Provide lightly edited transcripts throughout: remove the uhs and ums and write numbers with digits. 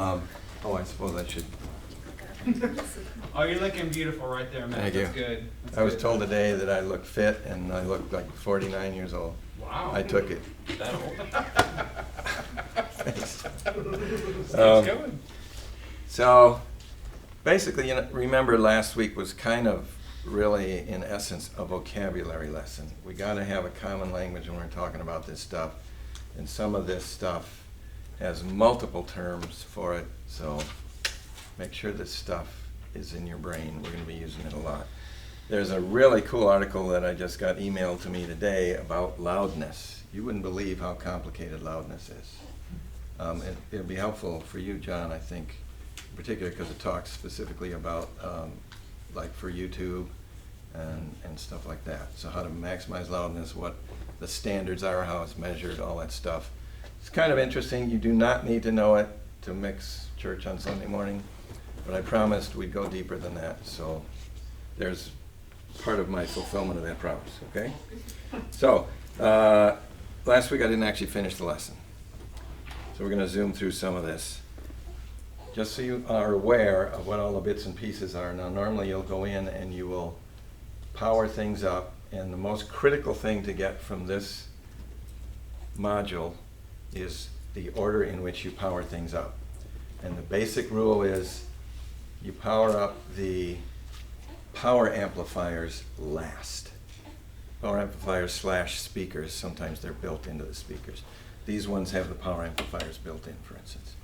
I suppose I should. Oh, you're looking beautiful right there, man. Thank you. That's good. That's I was good. told today that I look fit, and I look like 49 years old. Wow. I took it. That old. Thanks. Keeps going. So, basically, remember last week was kind of really, in essence, a vocabulary lesson. We got to have a common language when we're talking about this stuff, and some of this stuff has multiple terms for it, so make sure this stuff is in your brain. We're going to be using it a lot. There's a really cool article that I just got emailed to me today about loudness. You wouldn't believe how complicated loudness is. It'll be helpful for you, John, I think, in particular because it talks specifically about like for YouTube and stuff like that. So how to maximize loudness, what the standards are, how it's measured, all that stuff. It's kind of interesting. You do not need to know it to mix church on Sunday morning, but I promised we'd go deeper than that. So there's part of my fulfillment of that promise, okay? So last week I didn't actually finish the lesson. So we're going to zoom through some of this. Just so you are aware of what all the bits and pieces are. Now normally you'll go in and you will power things up, and the most critical thing to get from this module is the order in which you power things up. And the basic rule is you power up the power amplifiers last. Power amplifiers / speakers, sometimes they're built into the speakers. These ones have the power amplifiers built in, for instance.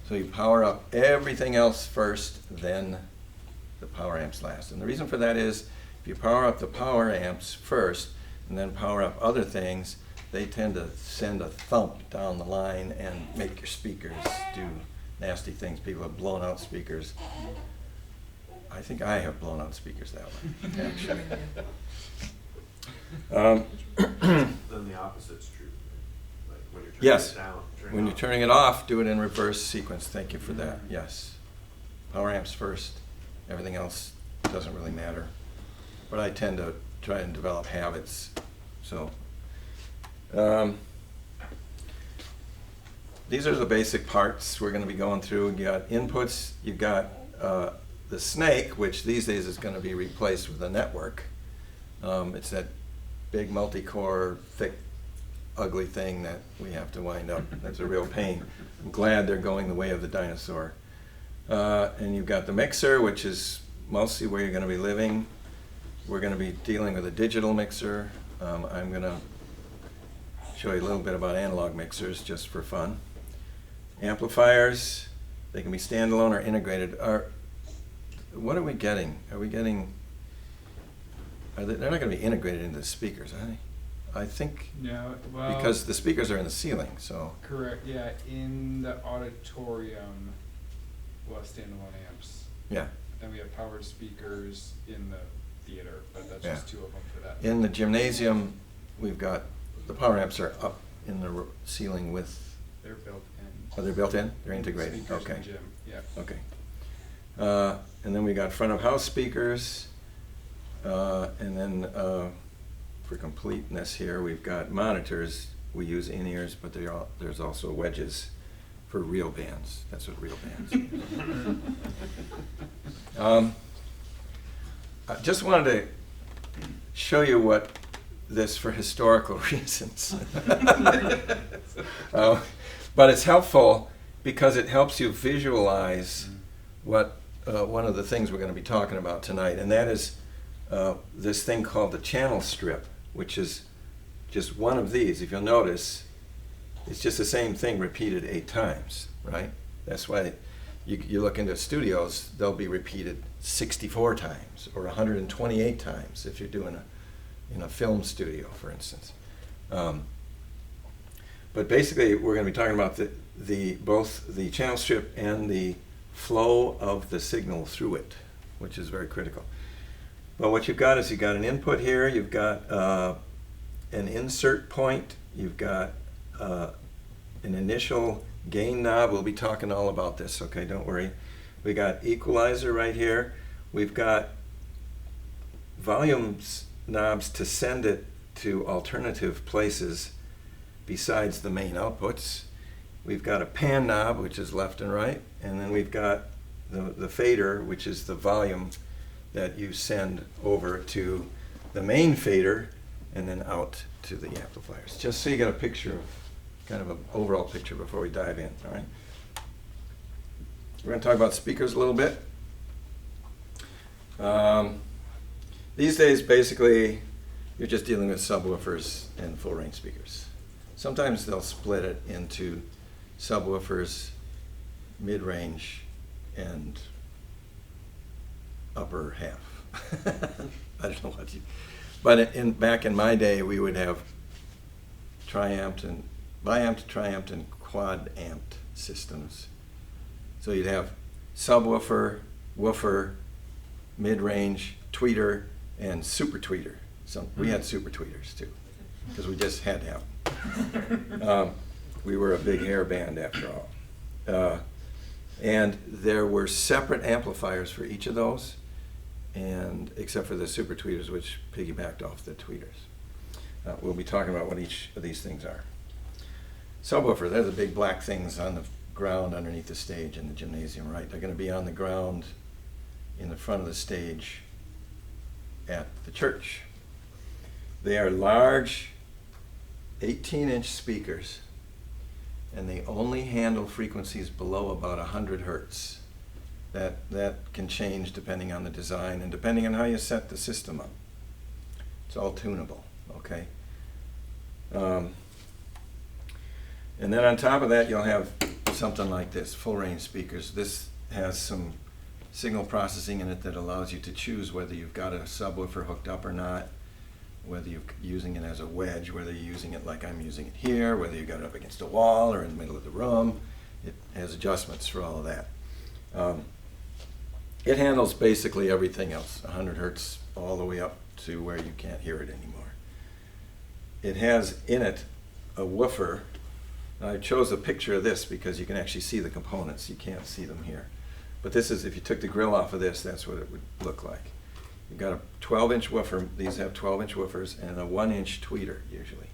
So you power up everything else first, then the power amps last. And the reason for that is if you power up the power amps first and then power up other things, they tend to send a thump down the line and make your speakers do nasty things. People have blown out speakers. I think I have blown out speakers that way, actually. Then the opposite's true. Like when you're turning Yes. it down. When you're turning it off, do it in reverse sequence. Thank you for that. Yes. Power amps first. Everything else doesn't really matter. But I tend to try and develop habits. So these are the basic parts we're going to be going through. You got inputs. You've got the snake, which these days is going to be replaced with a network. It's that big multi-core, thick, ugly thing that we have to wind up. That's a real pain. I'm glad they're going the way of the dinosaur. And you've got the mixer, which is mostly where you're going to be living. We're going to be dealing with a digital mixer. I'm going to show you a little bit about analog mixers just for fun. Amplifiers, they can be standalone or integrated. What are we getting? Are we getting? They're not going to be integrated into the speakers, are they? I think No, well. because the speakers are in the ceiling, so. Correct, yeah. In the auditorium, we'll have standalone amps. Yeah. Then we have powered speakers in the theater, but that's Yeah. just two of them for that. In the gymnasium, we've got, the power amps are up in the ceiling with, They're built in. are they built in? They're integrated, Speakers in okay. the gym, yeah. Okay. And then we got front of house speakers, and then for completeness here, we've got monitors. We use in-ears, but there's also wedges for real bands. That's what real bands are. I just wanted to show you what this for historical reasons. But it's helpful because it helps you visualize what one of the things we're going to be talking about tonight, and that is this thing called the channel strip, which is just one of these. If you'll notice, it's just the same thing repeated 8 times, right? That's why you look into studios, they'll be repeated 64 times or 128 times if you're doing in a film studio, for instance. But basically, we're going to be talking about both the channel strip and the flow of the signal through it, which is very critical. But what you've got is you've got an input here, you've got an insert point, you've got an initial gain knob. We'll be talking all about this, okay, don't worry. We got equalizer right here. We've got volume knobs to send it to alternative places besides the main outputs. We've got a pan knob, which is left and right, and then we've got the fader, which is the volume that you send over to the main fader and then out to the amplifiers. Just so you get a picture of, kind of an overall picture before we dive in, all right? We're going to talk about speakers a little bit. These days, basically, you're just dealing with subwoofers and full-range speakers. Sometimes they'll split it into subwoofers, mid-range, and upper half. I don't know what you... But back in my day, we would have tri-amped and bi-amped, tri-amped, and quad-amped systems. So you'd have subwoofer, woofer, mid-range, tweeter, and super tweeter. We had super tweeters too, because we just had to have them. We were a big hair band after all. And there were separate amplifiers for each of those, and except for the super tweeters, which piggybacked off the tweeters. We'll be talking about what each of these things are. Subwoofer, they're the big black things on the ground underneath the stage in the gymnasium, right? They're going to be on the ground in the front of the stage at the church. They are large 18-inch speakers, and they only handle frequencies below about 100 hertz. That can change depending on the design and depending on how you set the system up. It's all tunable, okay? And then on top of that, you'll have something like this, full-range speakers. This has some signal processing in it that allows you to choose whether you've got a subwoofer hooked up or not, whether you're using it as a wedge, whether you're using it like I'm using it here, whether you got it up against a wall or in the middle of the room. It has adjustments for all of that. It handles basically everything else, 100 hertz all the way up to where you can't hear it anymore. It has in it a woofer. I chose a picture of this because you can actually see the components. You can't see them here. But this is, if you took the grill off of this, that's what it would look like. You've got a 12-inch woofer. These have 12-inch woofers and a 1-inch tweeter, usually.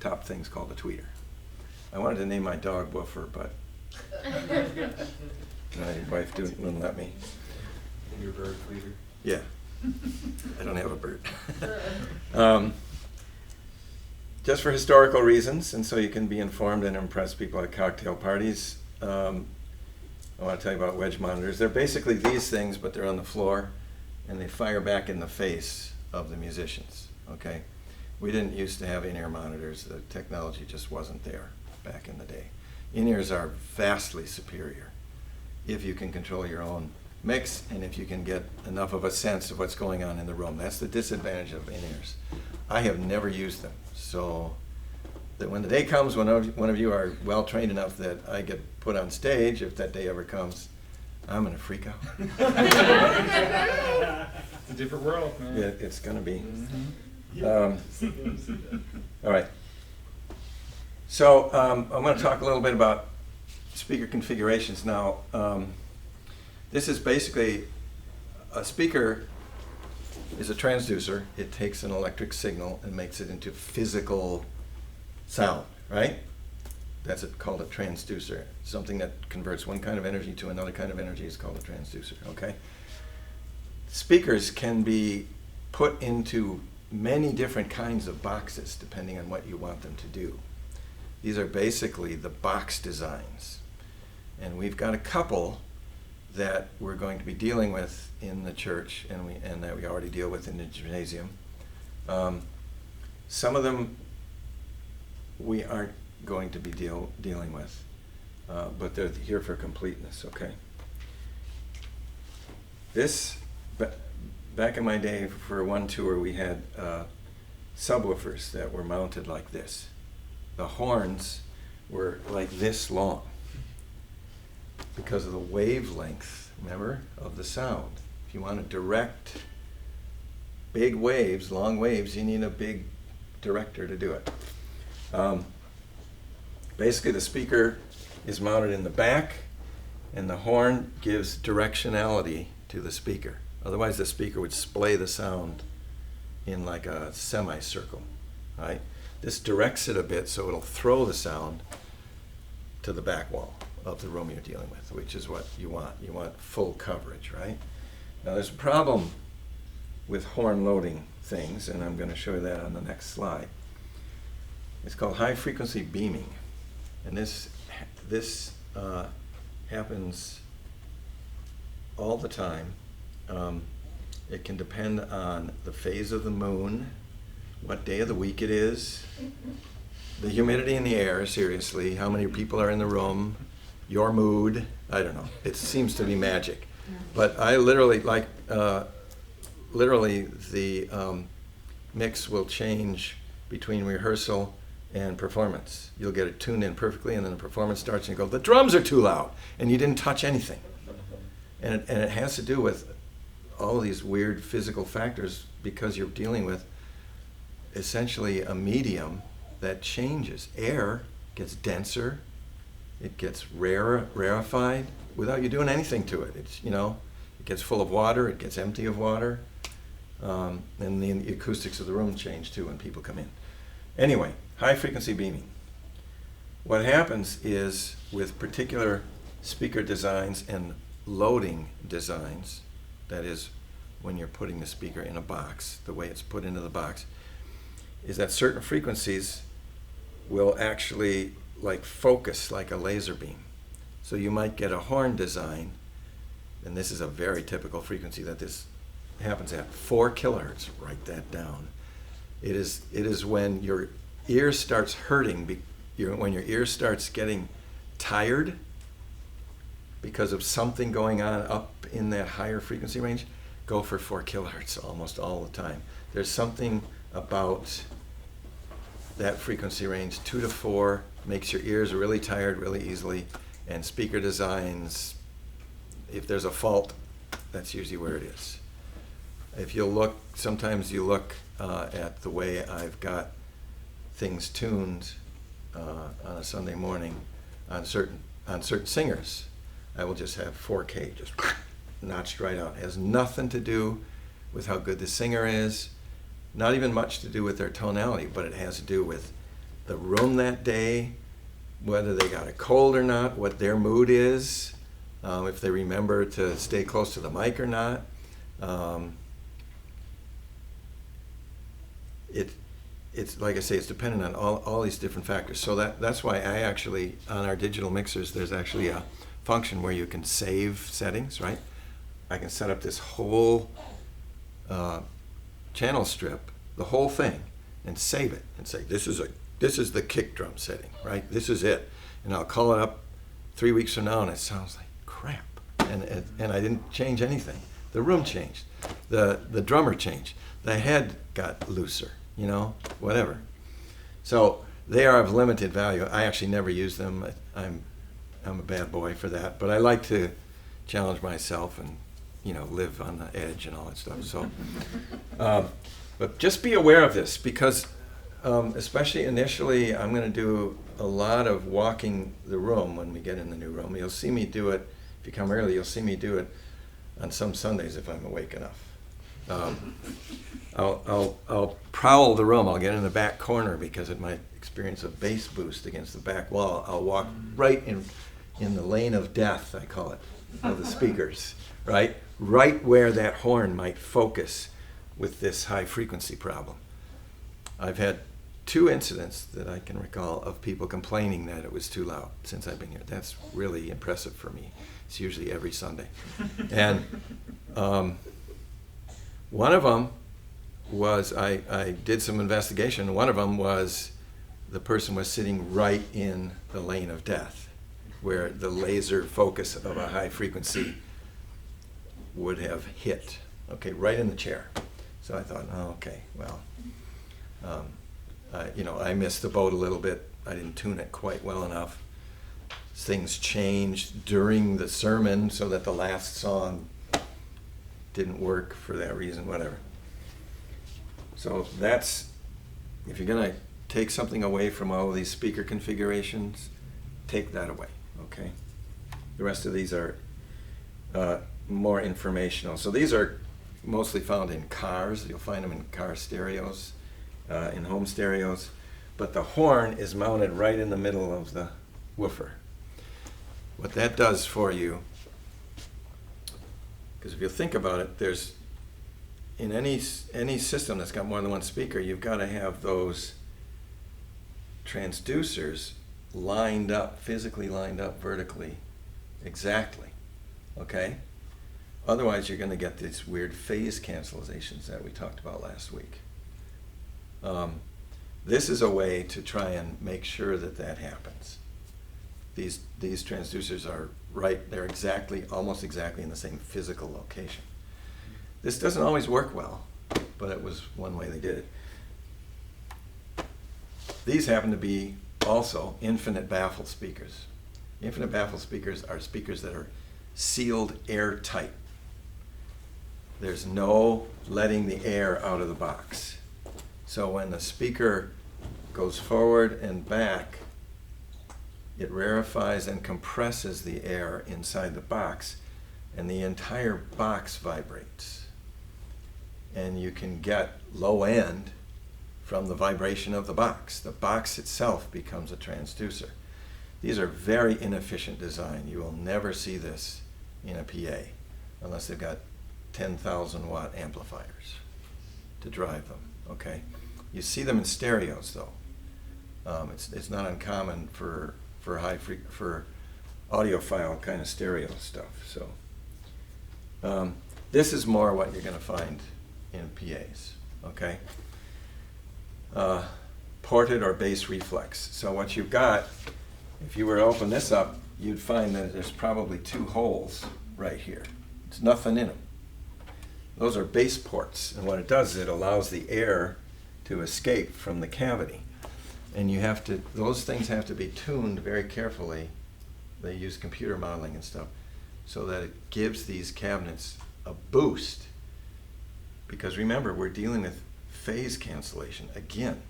Top thing's called a tweeter. I wanted to name my dog Woofer, but my wife wouldn't let me. And your bird tweeter? Yeah. I don't have a bird. Just for historical reasons, and so you can be informed and impress people at cocktail parties, I want to tell you about wedge monitors. They're basically these things, but they're on the floor, and they fire back in the face of the musicians, okay? We didn't used to have in-ear monitors. The technology just wasn't there back in the day. In-ears are vastly superior if you can control your own mix and if you can get enough of a sense of what's going on in the room. That's the disadvantage of in-ears. I have never used them, so that when the day comes when one of you are well trained enough that I get put on stage, if that day ever comes, I'm gonna freak out. It's a different world, man. Yeah, it's gonna be. Mm-hmm. All right. So I'm going to talk a little bit about speaker configurations now. This is basically a speaker is a transducer. It takes an electric signal and makes it into physical sound, right? That's called a transducer. Something that converts one kind of energy to another kind of energy is called a transducer, okay? Speakers can be put into many different kinds of boxes depending on what you want them to do. These are basically the box designs. And we've got a couple that we're going to be dealing with in the church and that we already deal with in the gymnasium. Some of them we aren't going to be dealing with, but they're here for completeness, okay? This, back in my day for one tour, we had subwoofers that were mounted like this. The horns were like this long because of the wavelength, remember, of the sound. If you want to direct big waves, long waves, you need a big director to do it. Basically, the speaker is mounted in the back, and the horn gives directionality to the speaker. Otherwise, the speaker would splay the sound in like a semicircle, right? This directs it a bit so it'll throw the sound to the back wall of the room you're dealing with, which is what you want. You want full coverage, right? Now there's a problem with horn loading things, and I'm going to show you that on the next slide. It's called high frequency beaming, and this happens all the time. It can depend on the phase of the moon, what day of the week it is, the humidity in the air, seriously, how many people are in the room, your mood, I don't know. It seems to be magic. But I literally, the mix will change between rehearsal and performance. You'll get it tuned in perfectly, and then the performance starts and you go, the drums are too loud, and you didn't touch anything. And it has to do with all these weird physical factors, because you're dealing with essentially a medium that changes. Air gets denser, it gets rarefied without you doing anything to it. It's, you know, it gets full of water, it gets empty of water, and the acoustics of the room change too when people come in. Anyway, high frequency beaming. What happens is, with particular speaker designs and loading designs, that is, when you're putting the speaker in a box, the way it's put into the box, is that certain frequencies will actually like focus like a laser beam. So you might get a horn design, and this is a very typical frequency that this happens at, 4 kilohertz. Write that down. It is when your ear starts hurting, when your ear starts getting tired because of something going on up in that higher frequency range. Go for 4 kilohertz almost all the time. There's something about that frequency range, 2 to 4, makes your ears really tired really easily, and speaker designs, if there's a fault, that's usually where it is. If you'll look, sometimes you look at the way I've got things tuned on a Sunday morning on certain singers. I will just have 4K just notched right out. It has nothing to do with how good the singer is, not even much to do with their tonality, but it has to do with the room that day, whether they got a cold or not, what their mood is, if they remember to stay close to the mic or not. It's like I say, it's dependent on all these different factors. So that's why I actually, on our digital mixers, there's actually a function where you can save settings, right? I can set up this whole channel strip, the whole thing, and save it and say, this is the kick drum setting, right? This is it. And I'll call it up 3 weeks from now, and it sounds like crap. And I didn't change anything. The room changed. The drummer changed. The head got looser, you know, whatever. So they are of limited value. I actually never use them. I'm a bad boy for that, but I like to challenge myself and, you know, live on the edge and all that stuff. So, but just be aware of this, because especially initially, I'm going to do a lot of walking the room when we get in the new room. You'll see me do it, if you come early, you'll see me do it on some Sundays if I'm awake enough. I'll prowl the room. I'll get in the back corner because it might experience a bass boost against the back wall. I'll walk right in the lane of death, I call it, of the speakers, right? Right where that horn might focus with this high frequency problem. I've had 2 incidents that I can recall of people complaining that it was too loud since I've been here. That's really impressive for me. It's usually every Sunday. And one of them was, I did some investigation. One of them was the person was sitting right in the lane of death, where the laser focus of a high frequency would have hit, okay, right in the chair. So I thought, oh, okay, well, I missed the boat a little bit. I didn't tune it quite well enough. Things changed during the sermon so that the last song didn't work for that reason, whatever. So that's, if you're going to take something away from all of these speaker configurations, take that away, okay? The rest of these are more informational. So these are mostly found in cars. You'll find them in car stereos, in home stereos. But the horn is mounted right in the middle of the woofer. what that does for you, because if you think about it, there's, in any system that's got more than one speaker, you've got to have those transducers lined up, physically lined up vertically, exactly, okay? Otherwise, you're going to get these weird phase cancellations that we talked about last week. This is a way to try and make sure that that happens. These transducers are right, they're exactly, almost exactly in the same physical location. This doesn't always work well, but it was one way they did it. These happen to be also infinite baffle speakers. Infinite baffle speakers are speakers that are sealed airtight. There's no letting the air out of the box. So when the speaker goes forward and back, it rarefies and compresses the air inside the box, and the entire box vibrates. And you can get low end from the vibration of the box. The box itself becomes a transducer. These are very inefficient design. You will never see this in a PA unless they've got 10,000 watt amplifiers to drive them, okay? You see them in stereos though. It's not uncommon for audiophile kind of stereo stuff. So this is more what you're going to find in PAs, okay? Ported or bass reflex. So what you've got, if you were to open this up, you'd find that there's probably 2 holes right here. There's nothing in them. Those are bass ports, and what it does is it allows the air to escape from the cavity. And you have to, those things have to be tuned very carefully. They use computer modeling and stuff so that it gives these cabinets a boost. Because remember, we're dealing with phase cancellation. Again,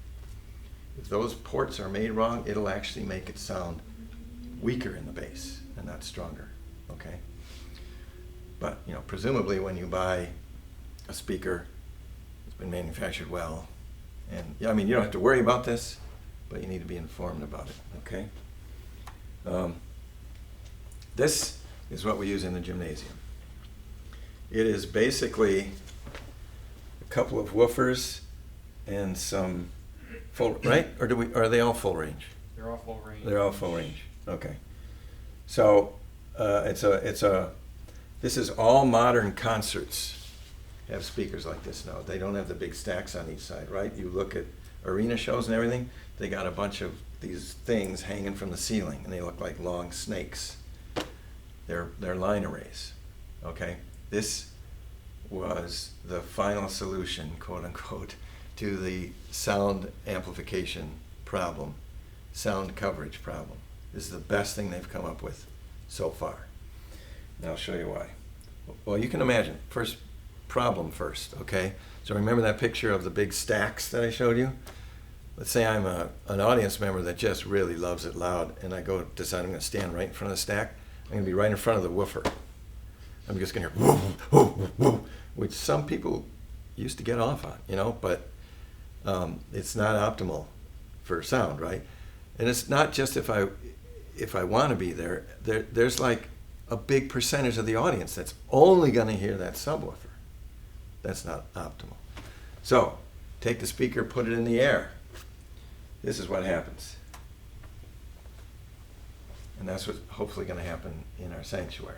if those ports are made wrong, it'll actually make it sound weaker in the bass and not stronger, okay? But, you know, presumably when you buy a speaker, it's been manufactured well, and yeah, I mean, you don't have to worry about this, but you need to be informed about it, okay? This is what we use in the gymnasium. It is basically a couple of woofers and some full, right? Or are they all full range? They're all full range. They're all full range, okay. So this is all modern concerts have speakers like this now. They don't have the big stacks on each side, right? You look at arena shows and everything, they got a bunch of these things hanging from the ceiling, and they look like long snakes. They're line arrays, okay? This was the final solution, quote unquote, to the sound amplification problem, sound coverage problem. This is the best thing they've come up with so far. And I'll show you why. Well, you can imagine, problem first, okay? So remember that picture of the big stacks that I showed you? Let's say I'm an audience member that just really loves it loud, and I decide I'm going to stand right in front of the stack. I'm going to be right in front of the woofer. I'm just going to hear woo, woo, woo, which some people used to get off on, you know, but it's not optimal for sound, right? And it's not just if I want to be there. There's like a big percentage of the audience that's only going to hear that subwoofer. That's not optimal. So take the speaker, put it in the air. This is what happens. And that's what's hopefully going to happen in our sanctuary.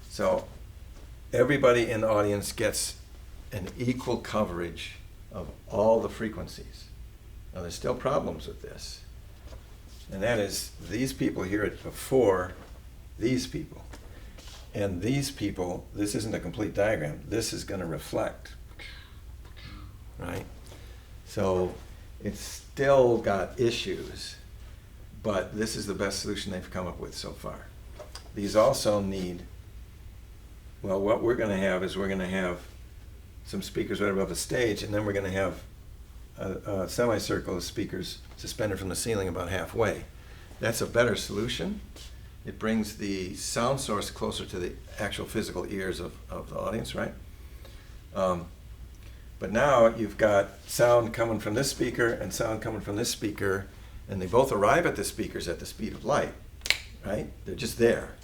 So everybody in the audience gets an equal coverage of all the frequencies. Now there's still problems with this. And that is, these people hear it before these people. And these people, this isn't a complete diagram. This is going to reflect, right? So it's still got issues, but this is the best solution they've come up with so far. These also need, well, what we're going to have is we're going to have some speakers right above the stage, and then we're going to have a semicircle of speakers suspended from the ceiling about halfway. That's a better solution. It brings the sound source closer to the actual physical ears of the audience, right? But now you've got sound coming from this speaker and sound coming from this speaker, and they both arrive at the speakers at the speed of light. right? They're just there.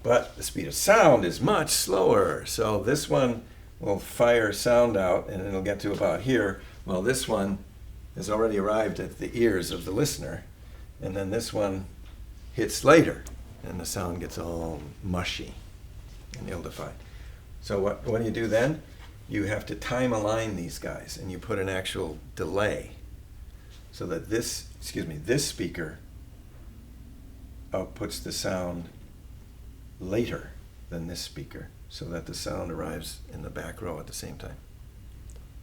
But the speed of sound is much slower. So this one will fire sound out and it'll get to about here. Well, this one has already arrived at the ears of the listener. And then this one hits later and the sound gets all mushy and ill-defined. So what do you do then? You have to time align these guys and you put an actual delay so that this speaker outputs the sound later than this speaker so that the sound arrives in the back row at the same time,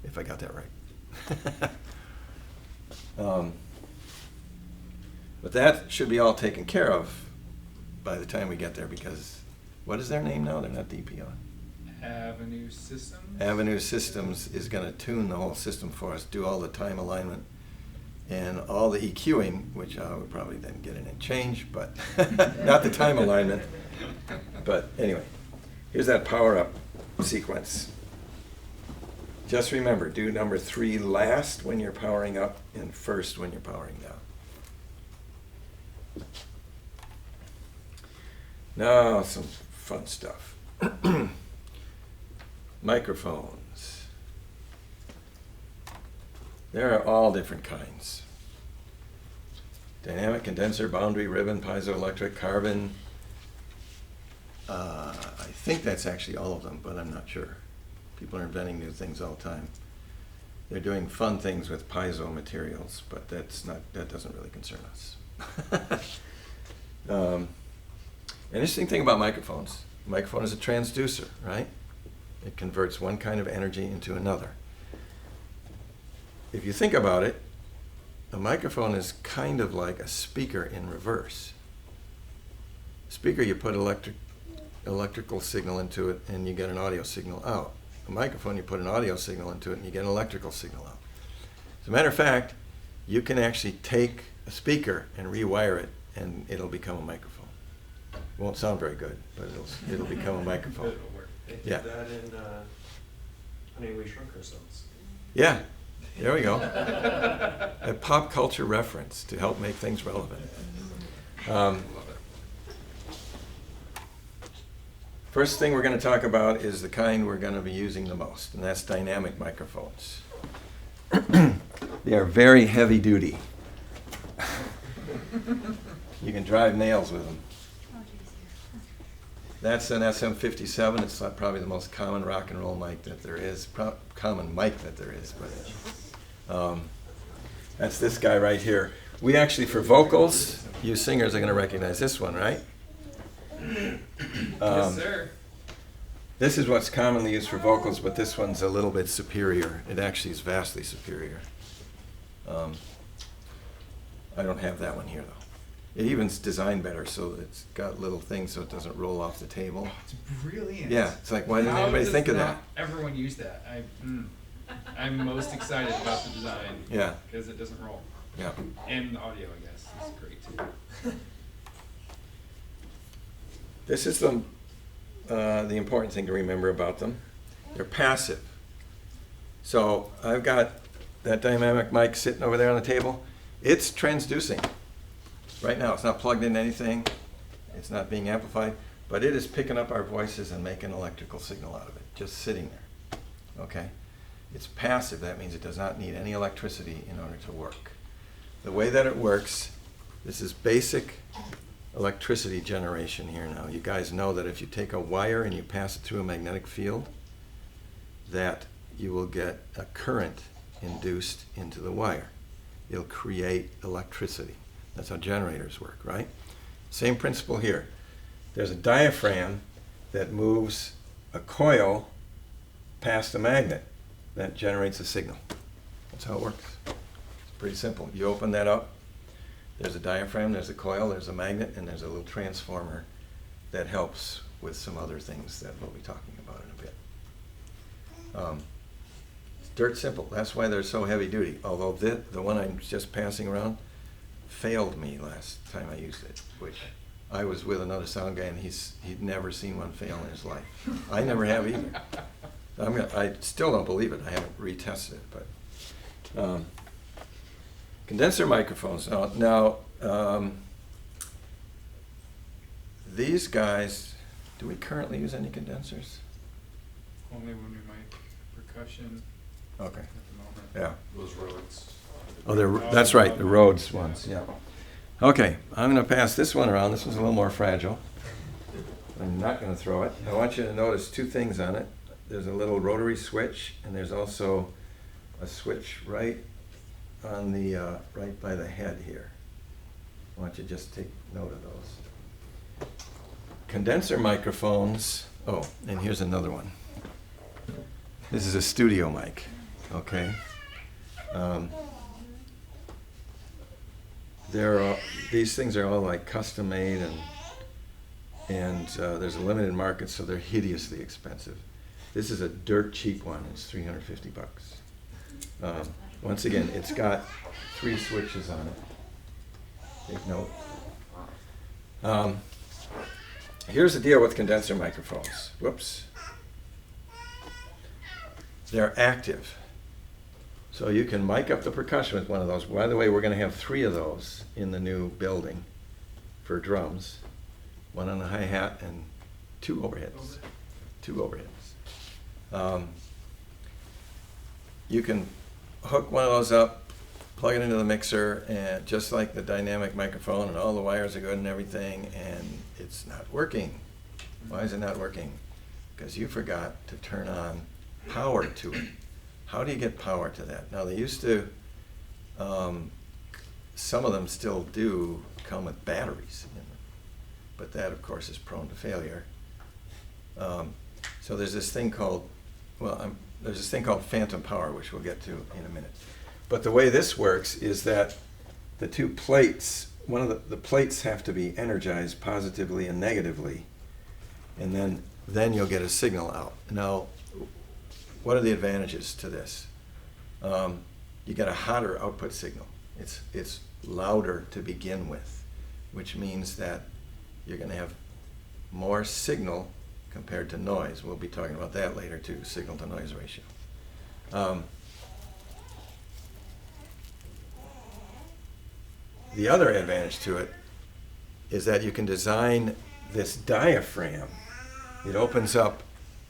if I got that right. But that should be all taken care of by the time we get there, because what is their name now? They're not DPO. Avenue Systems? Avenue Systems is going to tune the whole system for us, do all the time alignment and all the EQing, which I would probably then get in and change, but not the time alignment. But anyway, here's that power up sequence. Just remember, do number 3 last when you're powering up and first when you're powering down. Now some fun stuff. Microphones. There are all different kinds. Dynamic, condenser, boundary, ribbon, piezoelectric, carbon. I think that's actually all of them, but I'm not sure. People are inventing new things all the time. They're doing fun things with piezo materials, but that doesn't really concern us. An interesting thing about microphones, a microphone is a transducer, right? It converts one kind of energy into another. If you think about it, a microphone is kind of like a speaker in reverse. Speaker, you put electrical signal into it and you get an audio signal out. A microphone, you put an audio signal into it and you get an electrical signal out. As a matter of fact, you can actually take a speaker and rewire it and it'll become a microphone. It won't sound very good, but it'll become a microphone. It'll work. They did Yeah. that in Honey, We Shrunk Ourselves. Yeah, there we go. A pop culture reference to help make things relevant. Love it. First thing we're going to talk about is the kind we're going to be using the most, and that's dynamic microphones. They are very heavy duty. You can drive nails with them. That's an SM57. It's probably the most common rock and roll mic that there is, common mic that there is. But that's this guy right here. We actually, for vocals, you singers are going to recognize this one, right? Yes, sir. This is what's commonly used for vocals, but this one's a little bit superior. It actually is vastly superior. I don't have that one here, though. It even's designed better, so it's got little things so it doesn't roll off the table. It's brilliant. Yeah, it's like, why didn't How anybody does think of that? not Everyone use that. I'm most excited about the design. Yeah. Because it doesn't roll. Yeah. And the audio, I guess, is great too. This is the important thing to remember about them. They're passive. So I've got that dynamic mic sitting over there on the table. It's transducing. Right now, it's not plugged into anything. It's not being amplified, but it is picking up our voices and making an electrical signal out of it, just sitting there. Okay? It's passive. That means it does not need any electricity in order to work. The way that it works, this is basic electricity generation here now. You guys know that if you take a wire and you pass it through a magnetic field, that you will get a current induced into the wire. It'll create electricity. That's how generators work, right? Same principle here. There's a diaphragm that moves a coil past a magnet that generates a signal. That's how it works. It's pretty simple. You open that up, there's a diaphragm, there's a coil, there's a magnet, and there's a little transformer that helps with some other things that we'll be talking about in a bit. It's dirt simple. That's why they're so heavy duty. Although the one I'm just passing around failed me last time I used it, which I was with another sound guy and he'd never seen one fail in his life. I never have either. I still don't believe it. I haven't retested it, but condenser microphones. Now these guys, do we currently use any condensers? Only when we mic percussion Okay, at the moment. yeah. Those Rhodes. Oh, that's right, the Rhodes ones, yeah. Okay, I'm going to pass this one around. This one's a little more fragile. I'm not going to throw it. I want you to notice two things on it. There's a little rotary switch, and there's also a switch right on the right by the head here. I want you to just take note of those. Condenser microphones. Oh, and here's another one. This is a studio mic. Okay. These things are all like custom made, and there's a limited market, so they're hideously expensive. This is a dirt cheap one. It's $350. Once again, it's got 3 switches on it. Take note. Here's the deal with condenser microphones. Whoops. They're active. So you can mic up the percussion with one of those. By the way, we're going to have 3 of those in the new building for drums. 1 on the hi-hat and 2 overheads. 2 overheads. You can hook one of those up, plug it into the mixer, and just like the dynamic microphone, and all the wires are good and everything, and it's not working. Why is it not working? Because you forgot to turn on power to it. How do you get power to that? Now, they used to, some of them still do come with batteries in them, but that, of course, is prone to failure. So there's this thing called, there's this thing called phantom power, which we'll get to in a minute. But the way this works is that the 2 plates, one of the plates have to be energized positively and negatively, and then you'll get a signal out. Now, what are the advantages to this? You get a hotter output signal. It's louder to begin with, which means that you're going to have more signal compared to noise. We'll be talking about that later too, signal to noise ratio. The other advantage to it is that you can design this diaphragm. It opens up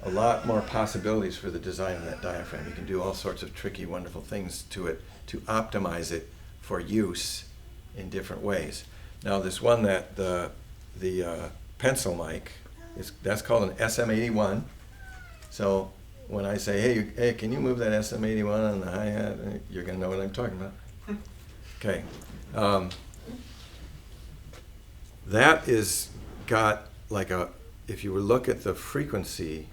a lot more possibilities for the design of that diaphragm. You can do all sorts of tricky, wonderful things to it to optimize it for use in different ways. Now, this one that the pencil mic, that's called an SM81. So when I say, hey, can you move that SM81 on the hi-hat? You're going to know what I'm talking about. Okay. That is got like if you look at the frequency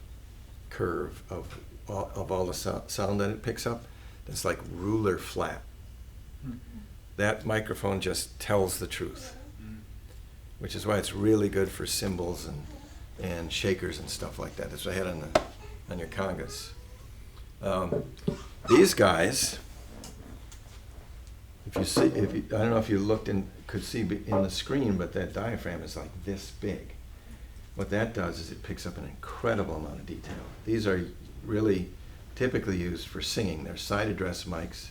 curve of all the sound that it picks up, it's like ruler flat. That microphone just tells the truth, which is why it's really good for cymbals and shakers and stuff like that. That's what I had on your congas. These guys, if you see, I don't know if you could see in the screen, but that diaphragm is like this big. What that does is it picks up an incredible amount of detail. These are really typically used for singing. They're side address mics.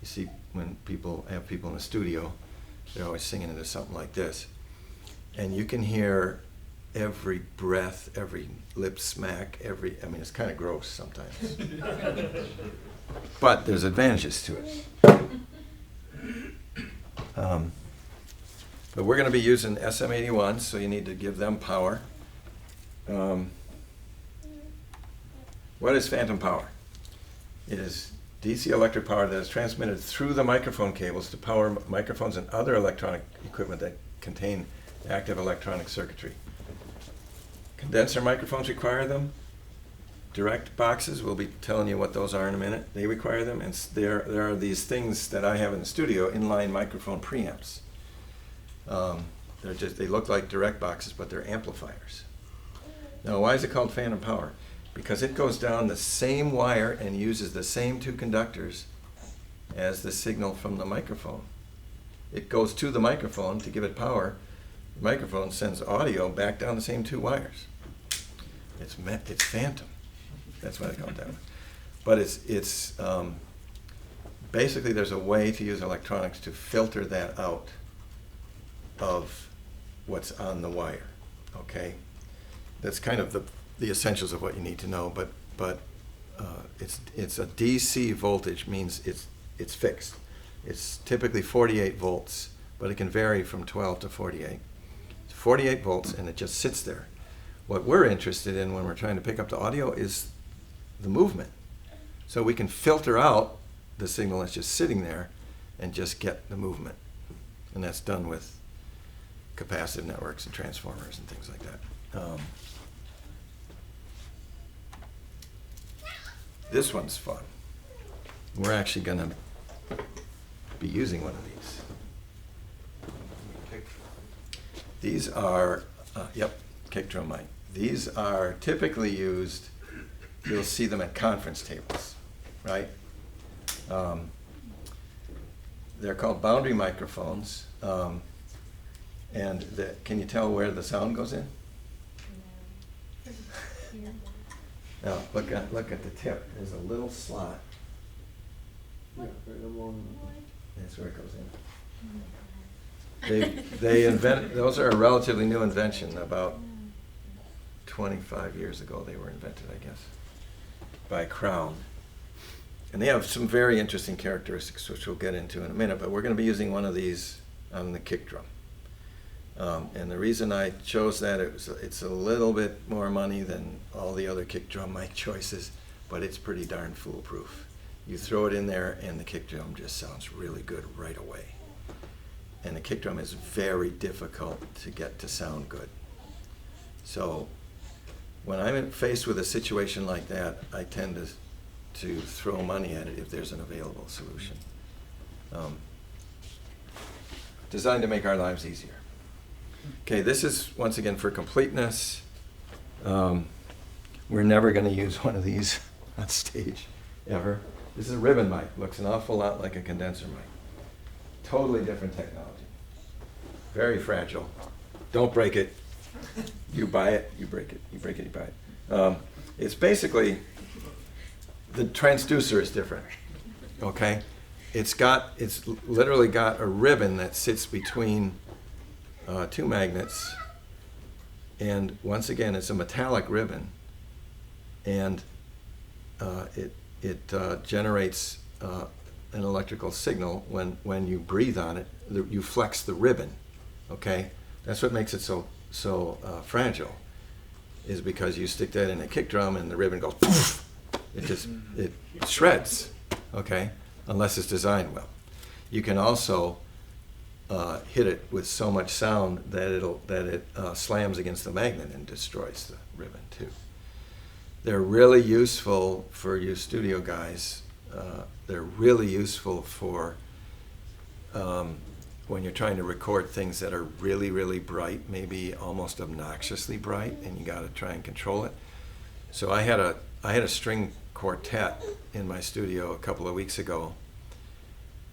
You see when people in the studio, they're always singing into something like this. And you can hear every breath, every lip smack, it's kind of gross sometimes. But there's advantages to it. But we're going to be using SM81, so you need to give them power. What is phantom power? It is DC electric power that is transmitted through the microphone cables to power microphones and other electronic equipment that contain active electronic circuitry. Condenser microphones require them. Direct boxes, we'll be telling you what those are in a minute. They require them, and there are these things that I have in the studio, inline microphone preamps. They look like direct boxes, but they're amplifiers. Now, why is it called phantom power? Because it goes down the same wire and uses the same 2 conductors as the signal from the microphone. It goes to the microphone to give it power. The microphone sends audio back down the same 2 wires. It's phantom. That's why they call it that way. But it's basically there's a way to use electronics to filter that out of what's on the wire. okay? That's kind of the essentials of what you need to know, but it's a DC voltage, means it's fixed. It's typically 48 volts, but it can vary from 12 to 48. It's 48 volts, and it just sits there. What we're interested in when we're trying to pick up the audio is the movement. So we can filter out the signal that's just sitting there and just get the movement. And that's done with capacitive networks and transformers and things like that. This one's fun. We're actually going to be using one of these. These are, kick drum mic. These are typically used, you'll see them at conference tables, right? They're called boundary microphones. And can you tell where the sound goes in? Now, look at the tip. There's a little slot. Yeah, right along. That's where it goes in. They invented, those are a relatively new invention. About 25 years ago they were invented, I guess, by Crown. And they have some very interesting characteristics, which we'll get into in a minute, but we're going to be using one of these on the kick drum. And the reason I chose that, it's a little bit more money than all the other kick drum mic choices, but it's pretty darn foolproof. You throw it in there and the kick drum just sounds really good right away. And the kick drum is very difficult to get to sound good. So when I'm faced with a situation like that, I tend to throw money at it if there's an available solution. Designed to make our lives easier. Okay, this is, once again, for completeness. We're never going to use one of these on stage, ever. This is a ribbon mic. Looks an awful lot like a condenser mic. Totally different technology. Very fragile. Don't break it. You buy it, you break it. You break it, you buy it. It's basically, the transducer is different, okay? It's literally got a ribbon that sits between two magnets, and once again, it's a metallic ribbon, and it generates an electrical signal when you breathe on it. You flex the ribbon, okay? That's what makes it so fragile, is because you stick that in a kick drum and the ribbon goes poof. It shreds, okay? Unless it's designed well. You can also hit it with so much sound that it slams against the magnet and destroys the ribbon too. They're really useful for you studio guys. They're really useful for when you're trying to record things that are really, really bright, maybe almost obnoxiously bright, and you got to try and control it. So I had a string quartet in my studio a couple of weeks ago,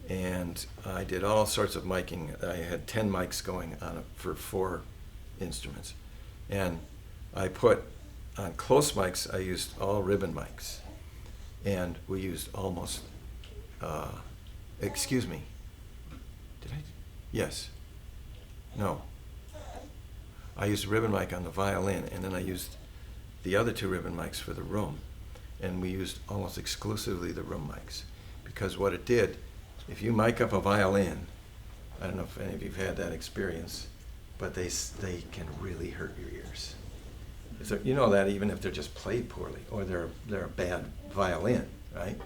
and I did all sorts of miking. I had 10 mics going on for 4 instruments. And I put, on close mics, I used all ribbon mics. And we used almost, excuse me, did I? Yes. No. I used a ribbon mic on the violin, and then I used the other 2 ribbon mics for the room. And we used almost exclusively the room mics. Because what it did, if you mic up a violin, I don't know if any of you've had that experience, but they can really hurt your ears. You know that even if they're just played poorly, or they're a bad violin, right?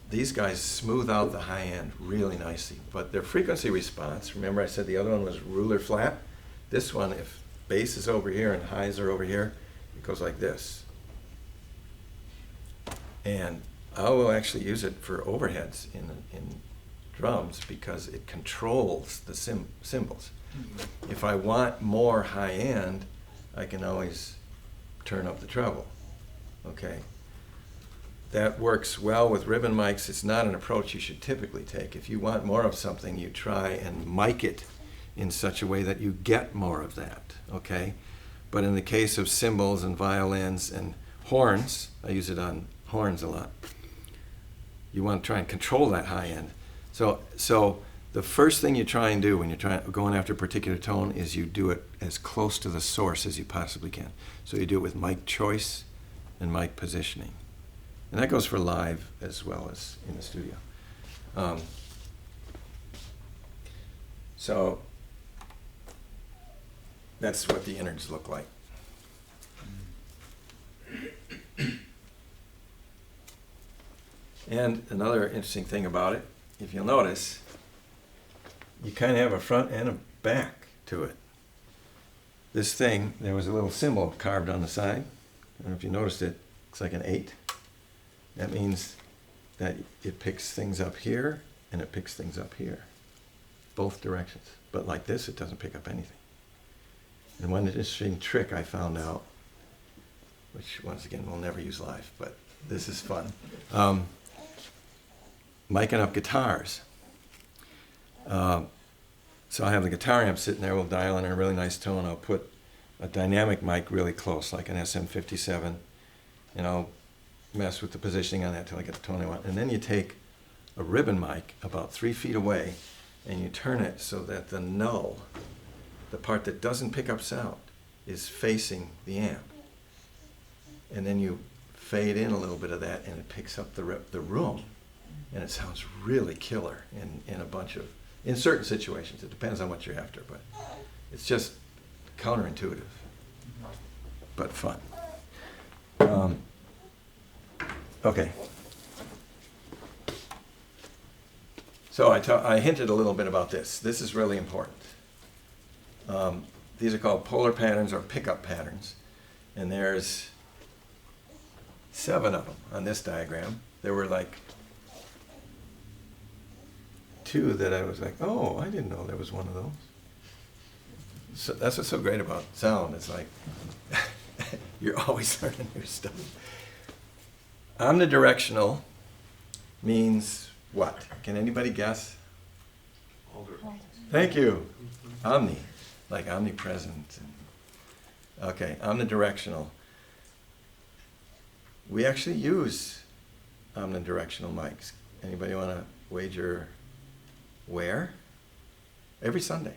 These guys smooth out the high end really nicely, but their frequency response, remember I said the other one was ruler flat? This one, if bass is over here and highs are over here, it goes like this. And I will actually use it for overheads in drums because it controls the cymbals. If I want more high end, I can always turn up the treble, okay? That works well with ribbon mics. It's not an approach you should typically take. If you want more of something, you try and mic it in such a way that you get more of that, okay? But in the case of cymbals and violins and horns, I use it on horns a lot, you want to try and control that high end. So the first thing you try and do when you're going after a particular tone is you do it as close to the source as you possibly can. So you do it with mic choice and mic positioning. And that goes for live as well as in the studio. So that's what the innards look like. And another interesting thing about it, if you'll notice, you kind of have a front and a back to it. This thing, there was a little symbol carved on the side. I don't know if you noticed it. Looks like an 8. That means that it picks things up here and it picks things up here. Both directions. But like this, it doesn't pick up anything. And one interesting trick I found out, which once again we'll never use live, but this is fun. Micing up guitars. So I have the guitar amp sitting there, we'll dial in a really nice tone, I'll put a dynamic mic really close, like an SM57, and I'll mess with the positioning on that till I get the tone I want. And then you take a ribbon mic about 3 feet away, and you turn it so that the null, the part that doesn't pick up sound, is facing the amp. And then you fade in a little bit of that, and it picks up the room. And it sounds really killer in a bunch of, in certain situations. It depends on what you're after, but it's just counterintuitive, but fun. Okay. So I hinted a little bit about this. This is really important. These are called polar patterns or pickup patterns. And there's 7 of them on this diagram. There were like 2 that I was like, oh, I didn't know there was one of those. So that's what's so great about sound. It's like you're always learning new stuff. Omnidirectional means what? Can anybody guess? Thank you. Omni, like omnipresent. Okay, omnidirectional. We actually use omnidirectional mics. Anybody want to wager where? Every Sunday.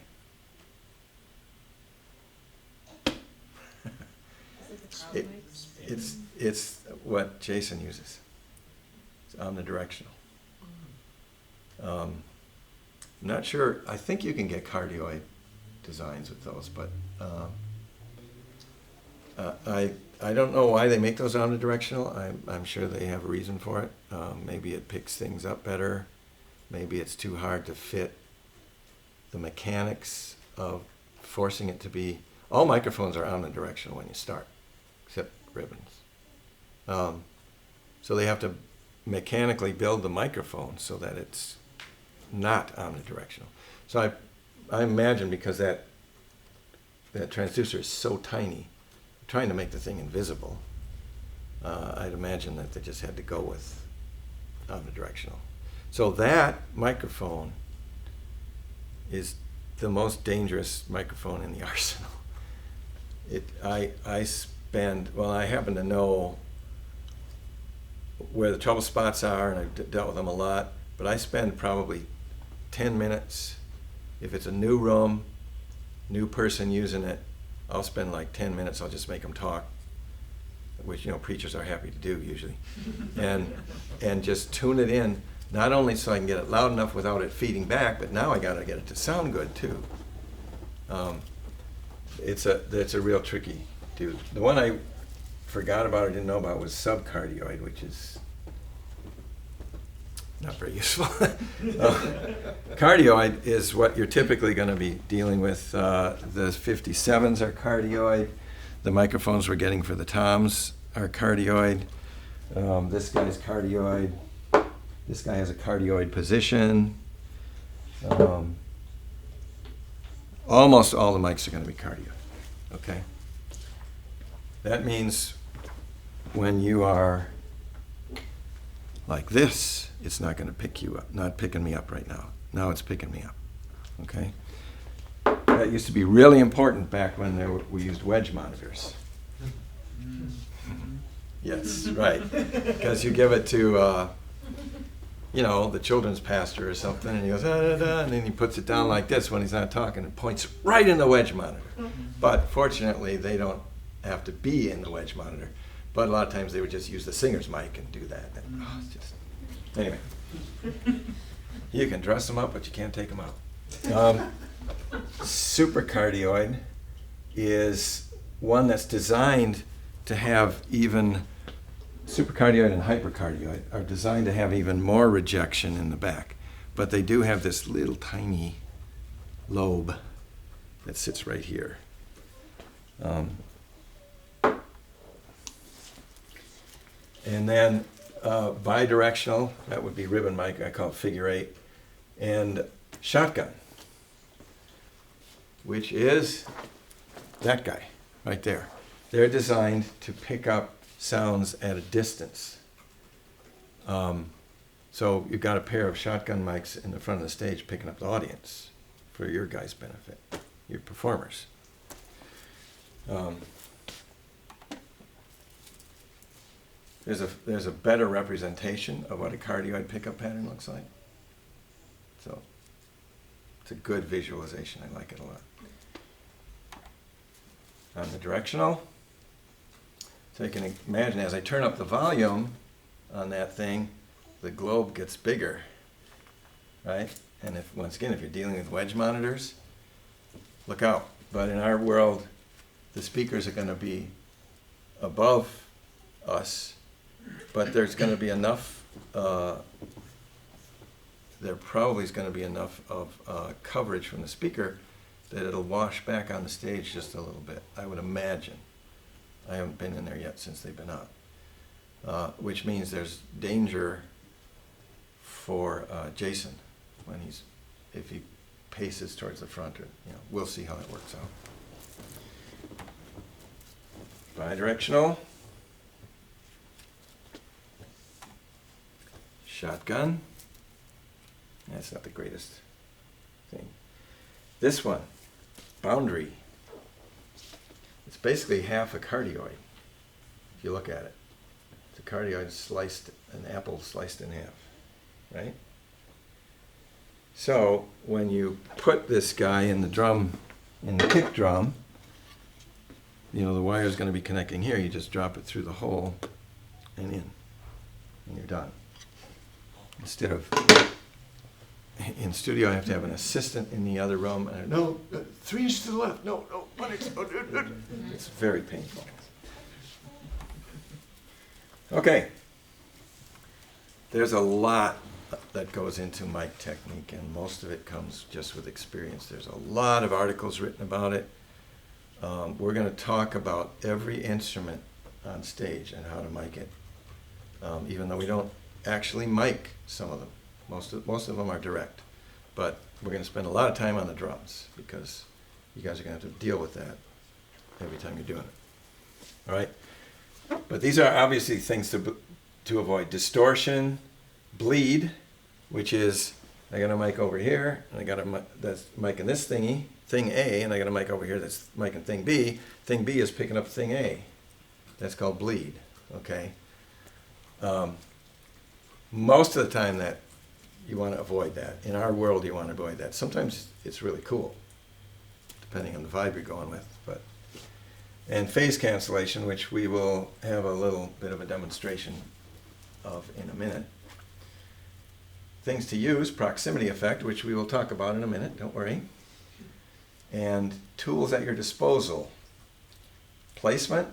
It's what Jason uses. It's omnidirectional. I'm not sure. I think you can get cardioid designs with those, but I don't know why they make those omnidirectional. I'm sure they have a reason for it. Maybe it picks things up better. Maybe it's too hard to fit the mechanics of forcing it to be. All microphones are omnidirectional when you start, except ribbons. So they have to mechanically build the microphone so that it's not omnidirectional. So I imagine because that transducer is so tiny, trying to make the thing invisible, I'd imagine that they just had to go with omnidirectional. So that microphone is the most dangerous microphone in the arsenal. I happen to know where the trouble spots are, and I've dealt with them a lot, but I spend probably 10 minutes. If it's a new room, new person using it, I'll spend like 10 minutes, I'll just make them talk, which, preachers are happy to do usually, and just tune it in, not only so I can get it loud enough without it feeding back, but now I gotta get it to sound good too. It's a real tricky dude. The one I forgot about or didn't know about was subcardioid, which is not very useful. Cardioid is what you're typically going to be dealing with. The 57s are cardioid. The microphones we're getting for the toms are cardioid. This guy's cardioid. This guy has a cardioid position. Almost all the mics are going to be cardioid. Okay? That means when you are like this, it's not going to pick you up. Not picking me up right now. Now it's picking me up. Okay? That used to be really important back when we used wedge monitors. Yes, right. Because you give it to you know, the children's pastor or something, and he goes, da, da, da, and then he puts it down like this when he's not talking and points right in the wedge monitor. But fortunately, they don't have to be in the wedge monitor. But a lot of times they would just use the singer's mic and do that. And, oh, it's just, anyway. You can dress them up, but you can't take them out. Supercardioid is one that's designed to have even, supercardioid and hypercardioid are designed to have even more rejection in the back. But they do have this little tiny lobe that sits right here. And then bi-directional, that would be ribbon mic, I call it figure 8, and shotgun, which is that guy right there. They're designed to pick up sounds at a distance. So you've got a pair of shotgun mics in the front of the stage picking up the audience for your guys' benefit, your performers. There's a better representation of what a cardioid pickup pattern looks like. So it's a good visualization. I like it a lot. On the directional, so you can imagine as I turn up the volume on that thing, the globe gets bigger, right? And if, once again, if you're dealing with wedge monitors, look out. But in our world, the speakers are going to be above us, but there's going to be enough, there probably is going to be enough of coverage from the speaker that it'll wash back on the stage just a little bit, I would imagine. I haven't been in there yet since they've been up. Which means there's danger for Jason when if he paces towards the front, or, you know, we'll see how it works out. Bi-directional. Shotgun. That's not the greatest thing. This one, boundary. It's basically half a cardioid, if you look at it. It's a cardioid sliced, an apple sliced in half, right? So when you put this guy in the drum, in the kick drum, you know, the wire is going to be connecting here. You just drop it through the hole and in, and you're done. Instead of, in studio, I have to have an assistant in the other room. And no, 3 inches to the left. No, 1 inch. It's very painful. Okay. There's a lot that goes into mic technique, and most of it comes just with experience. There's a lot of articles written about it. We're going to talk about every instrument on stage and how to mic it, even though we don't actually mic some of them. Most of them are direct. But we're going to spend a lot of time on the drums because you guys are going to have to deal with that every time you're doing it. All right? But these are obviously things to avoid. Distortion, bleed, which is I got a mic over here, and I got a that's micing this thingy, thing A, and I got a mic over here that's micing thing B. Thing B is picking up thing A. That's called bleed, okay? Most of the time that you want to avoid that. In our world, you want to avoid that. Sometimes it's really cool, depending on the vibe you're going with. And phase cancellation, which we will have a little bit of a demonstration of in a minute. Things to use, proximity effect, which we will talk about in a minute, don't worry. And tools at your disposal. Placement,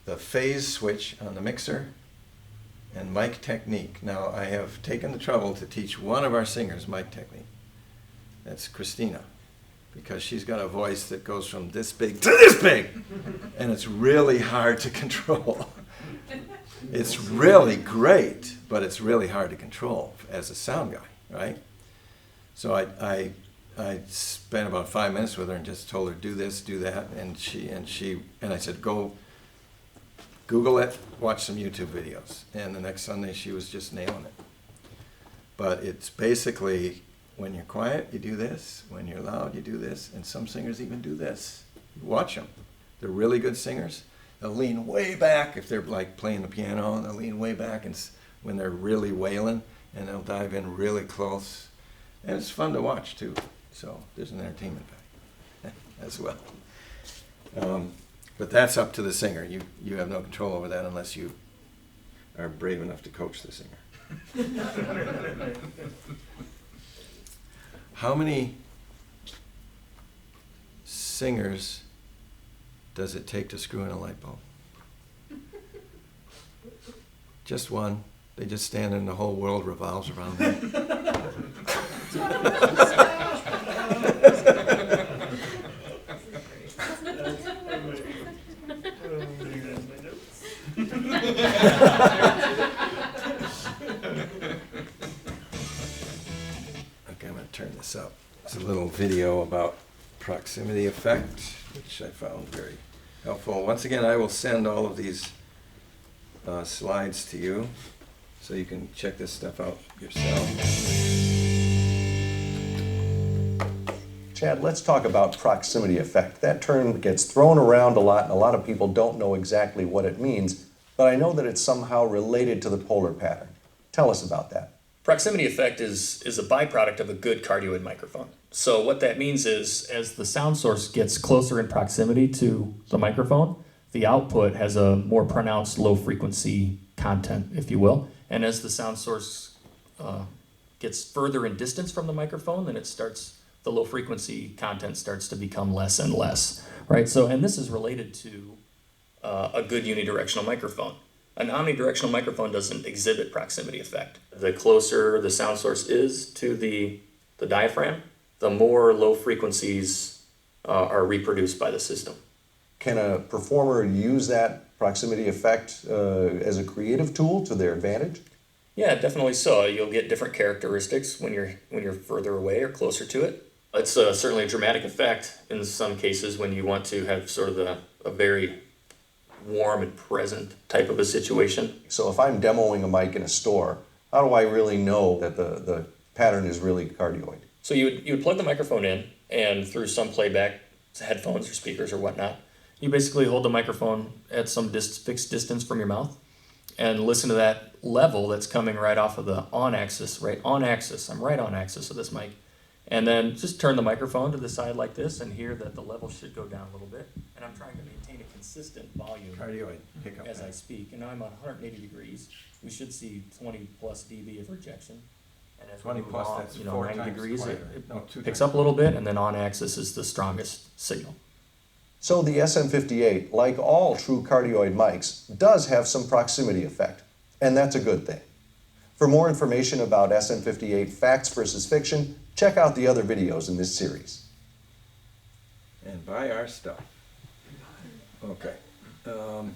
the phase switch on the mixer, and mic technique. Now, I have taken the trouble to teach one of our singers mic technique. That's Christina, because she's got a voice that goes from this big to this big, and it's really hard to control. It's really great, but it's really hard to control as a sound guy, right? So I spent about 5 minutes with her and just told her, do this, do that, and I said, go Google it, watch some YouTube videos. And the next Sunday she was just nailing it. But it's basically, when you're quiet, you do this. When you're loud, you do this. And some singers even do this. Watch them. They're really good singers. They'll lean way back if they're like playing the piano. They'll lean way back when they're really wailing. and they'll dive in really close. And it's fun to watch too, so there's an entertainment value as well. But that's up to the singer. You have no control over that unless you are brave enough to coach the singer. How many singers does it take to screw in a light bulb? Just one. They just stand and the whole world revolves around them. Okay, I'm going to turn this up. It's a little video about proximity effect, which I found very helpful. Once again, I will send all of these slides to you so you can check this stuff out yourself. Chad, let's talk about proximity effect. That term gets thrown around a lot, and a lot of people don't know exactly what it means, but I know that it's somehow related to the polar pattern. Tell us about that. Proximity effect is a byproduct of a good cardioid microphone. So what that means is, as the sound source gets closer in proximity to the microphone, the output has a more pronounced low frequency content, if you will. And as the sound source gets further in distance from the microphone, then the low frequency content starts to become less and less, right? So, and this is related to a good unidirectional microphone. An omnidirectional microphone doesn't exhibit proximity effect. The closer the sound source is to the diaphragm, the more low frequencies are reproduced by the system. Can a performer use that proximity effect as a creative tool to their advantage? Yeah, definitely so. You'll get different characteristics when you're further away or closer to it. It's certainly a dramatic effect in some cases when you want to have sort of a very warm and present type of a situation. So if I'm demoing a mic in a store, how do I really know that the pattern is really cardioid? So you would plug the microphone in, and through some playback, headphones or speakers or whatnot, you basically hold the microphone at some fixed distance from your mouth and listen to that level that's coming right off of the on axis, right on axis. I'm right on axis of this mic. And then just turn the microphone to the side like this and hear that the level should go down a little bit. And I'm trying to maintain a consistent volume Cardioid hiccup. as I speak. And now I'm on 180 degrees. We should see 20 plus dB of rejection. And as 20 we move plus, on, that's 90 times degrees, quieter. it No, two picks times. up a little bit, and then on axis is the strongest signal. So the SM58, like all true cardioid mics, does have some proximity effect, and that's a good thing. For more information about SM58 facts versus fiction, check out the other videos in this series. And buy our stuff. Okay. Let's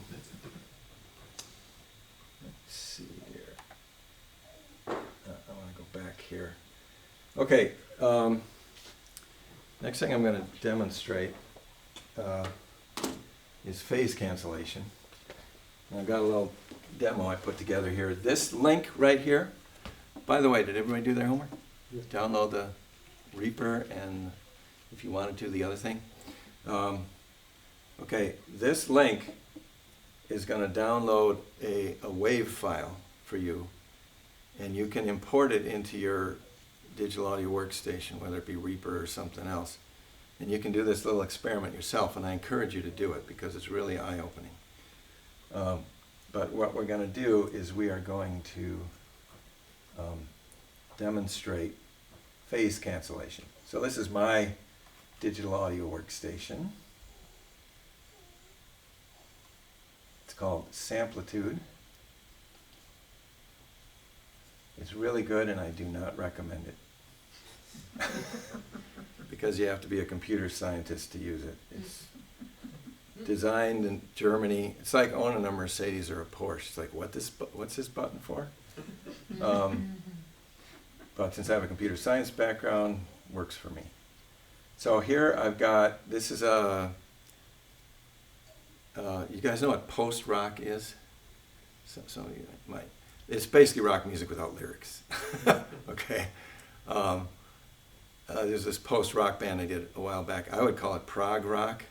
see here. I want to go back here. Okay. Next thing I'm going to demonstrate is phase cancellation. And I've got a little demo I put together here. This link right here, by the way, did everybody do their homework? Yeah. Download the Reaper and if you wanted to, the other thing. Okay, this link is going to download a WAV file for you, and you can import it into your digital audio workstation, whether it be Reaper or something else. And you can do this little experiment yourself, and I encourage you to do it because it's really eye-opening. But what we're going to do is we are going to demonstrate phase cancellation. So this is my digital audio workstation. It's called Samplitude. It's really good, and I do not recommend it. Because you have to be a computer scientist to use it. It's designed in Germany. It's like owning a Mercedes or a Porsche. It's like, what's this button for? But since I have a computer science background, works for me. So here I've got, this is a, you guys know what post-rock is? Some of you might. It's basically rock music without lyrics. Okay. There's this post-rock band I did a while back. I would call it prog rock.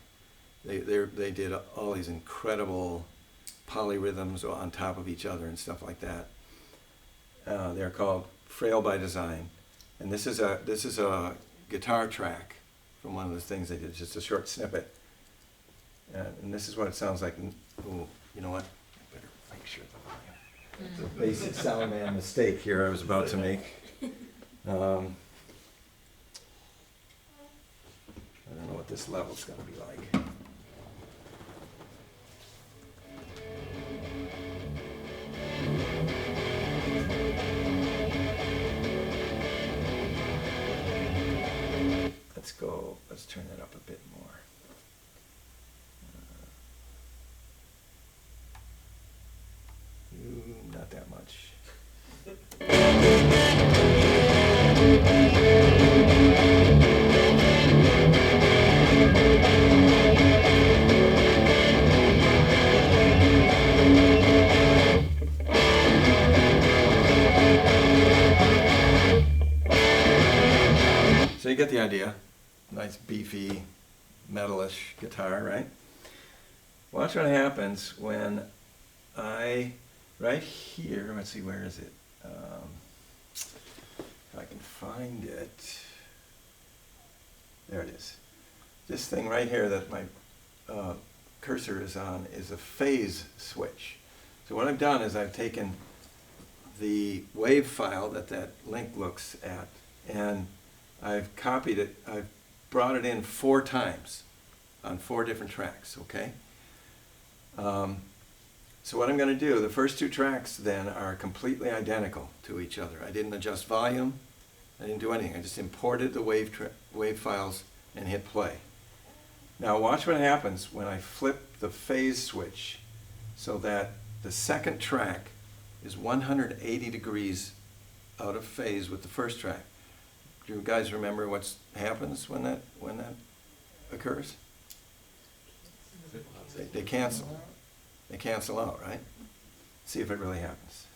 They did all these incredible polyrhythms on top of each other and stuff like that. They're called frail by design. And this is a guitar track from one of the things they did, just a short snippet. And this is what it sounds like. Ooh, you know what? I better make sure the volume. It's a basic sound man mistake here I was about to make. I don't know what this level's going to be like. Let's turn that up a bit more. Not that much. So you get the idea. Nice beefy, metalish guitar, right? Watch what happens when right here, let's see, where is it? If I can find it. There it is. This thing right here that my cursor is on is a phase switch. So what I've done is I've taken the wave file that link looks at, and I've copied it, I've brought it in 4 times on 4 different tracks, okay? So what I'm going to do, the first 2 tracks then are completely identical to each other. I didn't adjust volume, I didn't do anything. I just imported the wave files and hit play. Now watch what happens when I flip the phase switch so that the second track is 180 degrees out of phase with the first track. Do you guys remember what happens when that occurs? They cancel. They cancel out, right? See if it really happens.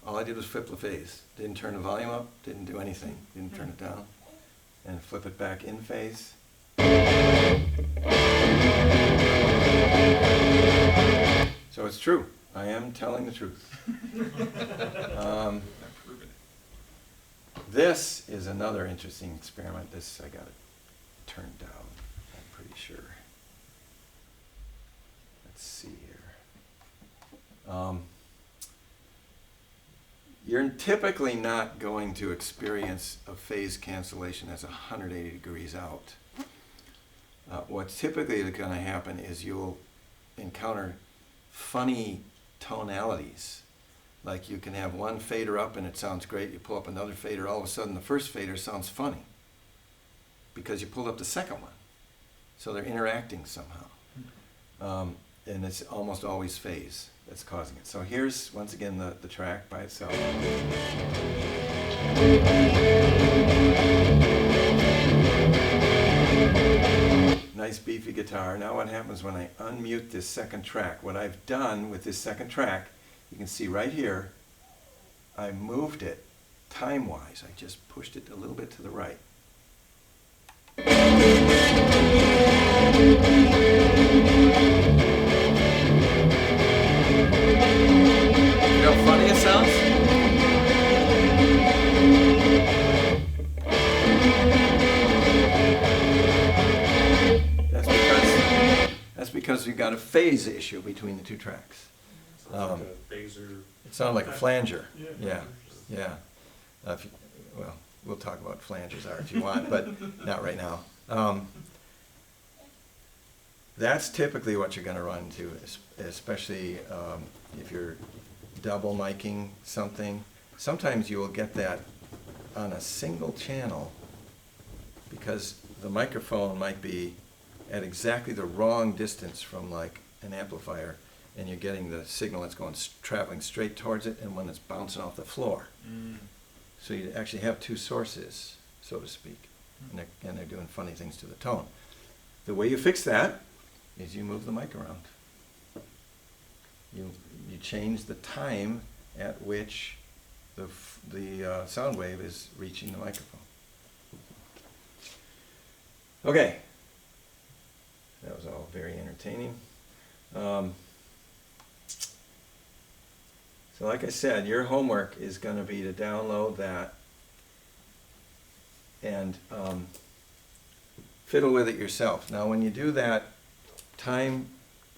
All I did was flip the phase. Didn't turn the volume up, didn't do anything, didn't turn it down. And flip it back in phase. So it's true. I am telling the truth. This is another interesting experiment. This I got it turned down, I'm pretty sure. Let's see here. You're typically not going to experience a phase cancellation that's 180 degrees out. What's typically going to happen is you'll encounter funny tonalities. Like you can have one fader up and it sounds great, you pull up another fader, all of a sudden the first fader sounds funny because you pulled up the second one. So they're interacting somehow. And it's almost always phase that's causing it. So here's, once again, the track by itself. Nice beefy guitar. Now what happens when I unmute this second track? What I've done with this second track, you can see right here, I moved it time-wise. I just pushed it a little bit to the right. You know how funny it sounds? That's because you've got a phase issue between the 2 tracks. Sounds like a phaser. It sounded like a flanger. Yeah. Well, we'll talk about what flangers are if you want, but not right now. That's typically what you're going to run into, especially if you're double miking something. Sometimes you will get that on a single channel because the microphone might be at exactly the wrong distance from like an amplifier, and you're getting the signal that's going traveling straight towards it and one that's bouncing off the floor. So you actually have 2 sources, so to speak, and they're doing funny things to the tone. The way you fix that is you move the mic around. You change the time at which the sound wave is reaching the microphone. Okay. That was all very entertaining. So like I said, your homework is going to be to download that and fiddle with it yourself. Now when you do that time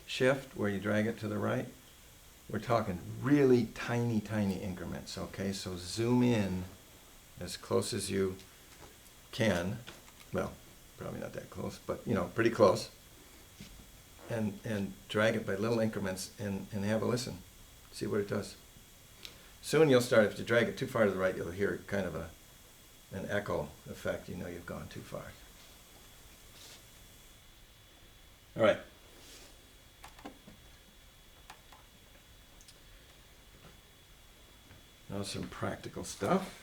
shift where you drag it to the right, we're talking really tiny, tiny increments, okay? So zoom in as close as you can. Well, probably not that close, but you know, pretty close. And drag it by little increments and have a listen. See what it does. Soon you'll start, if you drag it too far to the right, you'll hear kind of an echo effect. You know you've gone too far. All right. Now some practical stuff.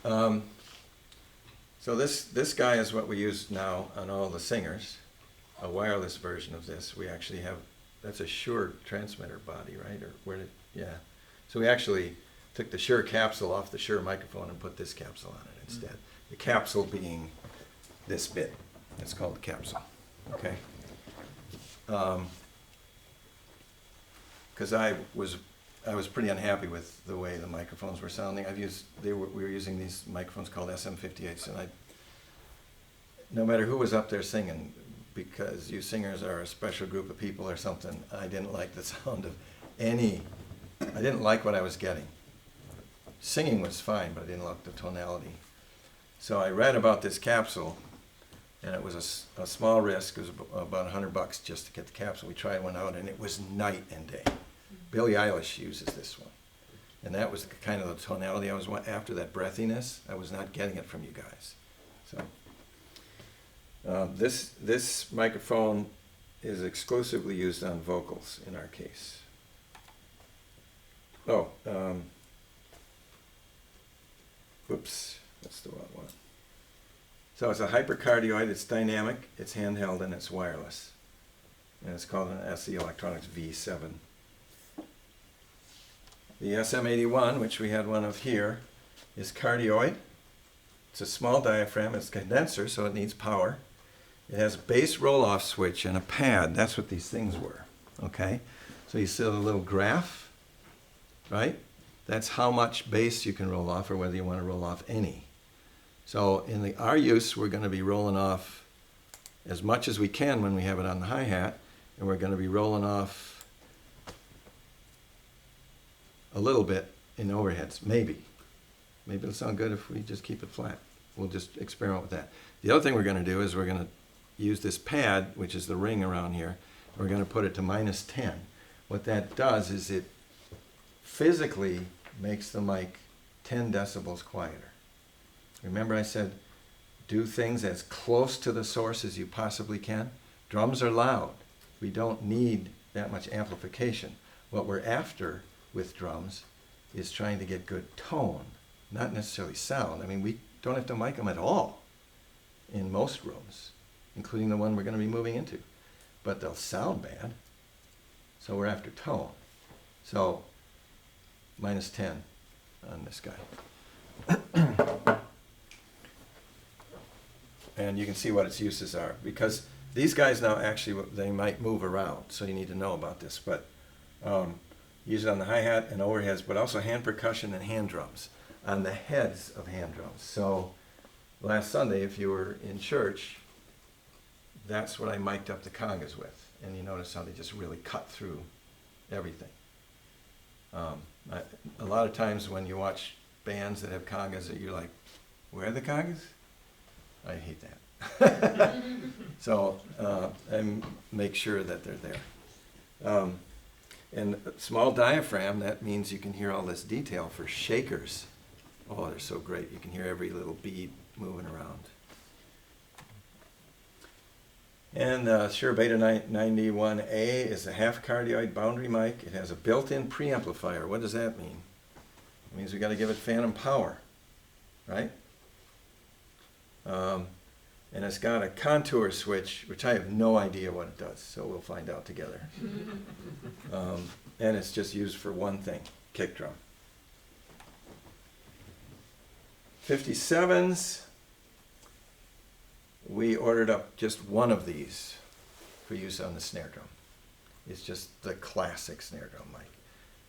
So this guy is what we use now on all the singers. A wireless version of this. We actually have, that's a Shure transmitter body, right? Or where did, yeah. So we actually took the Shure capsule off the Shure microphone and put this capsule on it instead. The capsule being this bit. It's called the capsule, okay? Because I was pretty unhappy with the way the microphones were sounding. We were using these microphones called SM58s, and no matter who was up there singing, because you singers are a special group of people or something, I didn't like the sound of I didn't like what I was getting. Singing was fine, but I didn't like the tonality. So I read about this capsule, and it was a small risk. It was about $100 just to get the capsule. We tried one out, and it was night and day. Billie Eilish uses this one. And that was kind of the tonality I was after, that breathiness. I was not getting it from you guys. So this microphone is exclusively used on vocals in our case. Oh, whoops, that's the wrong one. So it's a hypercardioid, it's dynamic, it's handheld, and it's wireless. And it's called an SE Electronics V7. The SM81, which we had one of here, is cardioid. It's a small diaphragm, it's a condenser, so it needs power. It has a bass roll-off switch and a pad. That's what these things were, okay? So you see the little graph, right? That's how much bass you can roll off or whether you want to roll off any. So in our use, we're going to be rolling off as much as we can when we have it on the hi-hat, and we're going to be rolling off a little bit in overheads, maybe. Maybe it'll sound good if we just keep it flat. We'll just experiment with that. The other thing we're going to do is we're going to use this pad, which is the ring around here. We're going to put it to -10. What that does is it physically makes the mic 10 decibels quieter. Remember I said do things as close to the source as you possibly can? Drums are loud. We don't need that much amplification. What we're after with drums is trying to get good tone, not necessarily sound. I mean, we don't have to mic them at all in most rooms, including the one we're going to be moving into. But they'll sound bad, so we're after tone. So, -10 on this guy. And you can see what its uses are, because these guys now actually, they might move around, so you need to know about this. But use it on the hi-hat and overheads, but also hand percussion and hand drums, on the heads of hand drums. So last Sunday, if you were in church, that's what I mic'd up the congas with. And you notice how they just really cut through everything. A lot of times when you watch bands that have congas, you're like, where are the congas? I hate that. So and make sure that they're there. And small diaphragm, that means you can hear all this detail for shakers. Oh, they're so great. You can hear every little bead moving around. And Shure Beta 91A is a half cardioid boundary mic. It has a built-in preamplifier. What does that mean? It means we got to give it phantom power, right? And it's got a contour switch, which I have no idea what it does, so we'll find out together. And it's just used for one thing, kick drum. 57s, we ordered up just one of these. for use on the snare drum. It's just the classic snare drum mic.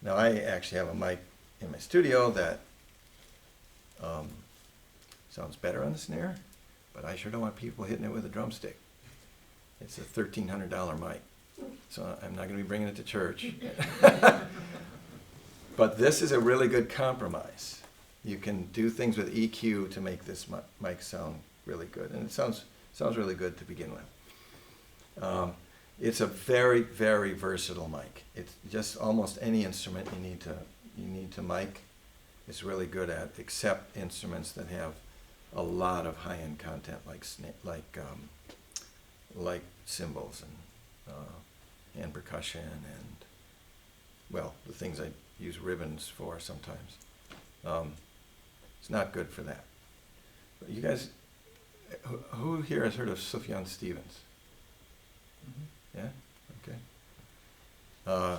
Now I actually have a mic in my studio that sounds better on the snare, but I sure don't want people hitting it with a drumstick. It's a $1,300 mic, so I'm not going to be bringing it to church. But this is a really good compromise. You can do things with EQ to make this mic sound really good, and it sounds really good to begin with. It's a very, very versatile mic. It's just almost any instrument you need to mic. It's really good at, except instruments that have a lot of high-end content, like cymbals and percussion and, well, the things I use ribbons for sometimes. It's not good for that. But you guys, who here has heard of Sufjan Stevens? Yeah? Okay.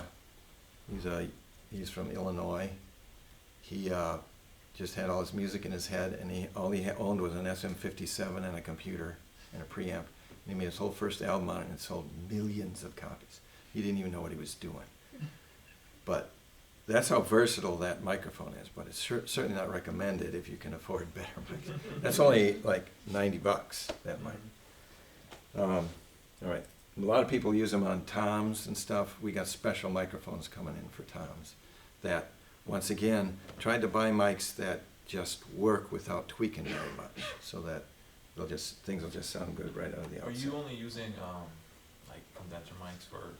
He's from Illinois. He just had all his music in his head, and all he owned was an SM57 and a computer and a preamp. And he made his whole first album on it, and it sold millions of copies. He didn't even know what he was doing. But that's how versatile that microphone is, but it's certainly not recommended if you can afford better mics. That's only like $90, that mic. All right. A lot of people use them on toms and stuff. We got special microphones coming in for toms that, once again, tried to buy mics that just work without tweaking very much, so that things will just sound good right out of the Are outset. you only using like condenser mics for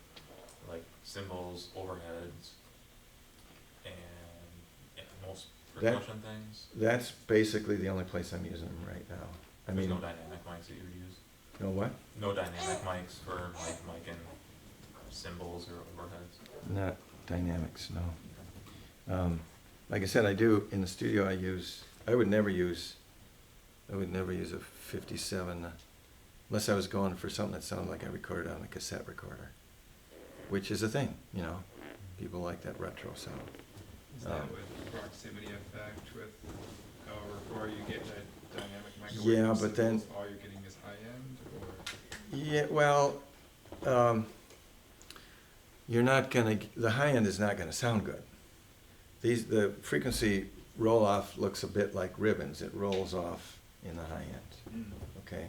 like cymbals, overheads, and most percussion things? That's basically the only place I'm using them right now. I There's mean, no dynamic mics that you would use? no what? No dynamic mics for like mic and cymbals or overheads? Not dynamics, no. Like I said, I do in the studio. I would never use a 57 unless I was going for something that sounded like I recorded on a cassette recorder, which is a thing, you know. People like that retro sound. Is that with proximity effect with however far you get that dynamic microwave? Yeah, but then- all you're getting is high end, or? Yeah, well, you're not gonna. The high end is not gonna sound good. The frequency roll off looks a bit like ribbons. It rolls off in the high end. Okay,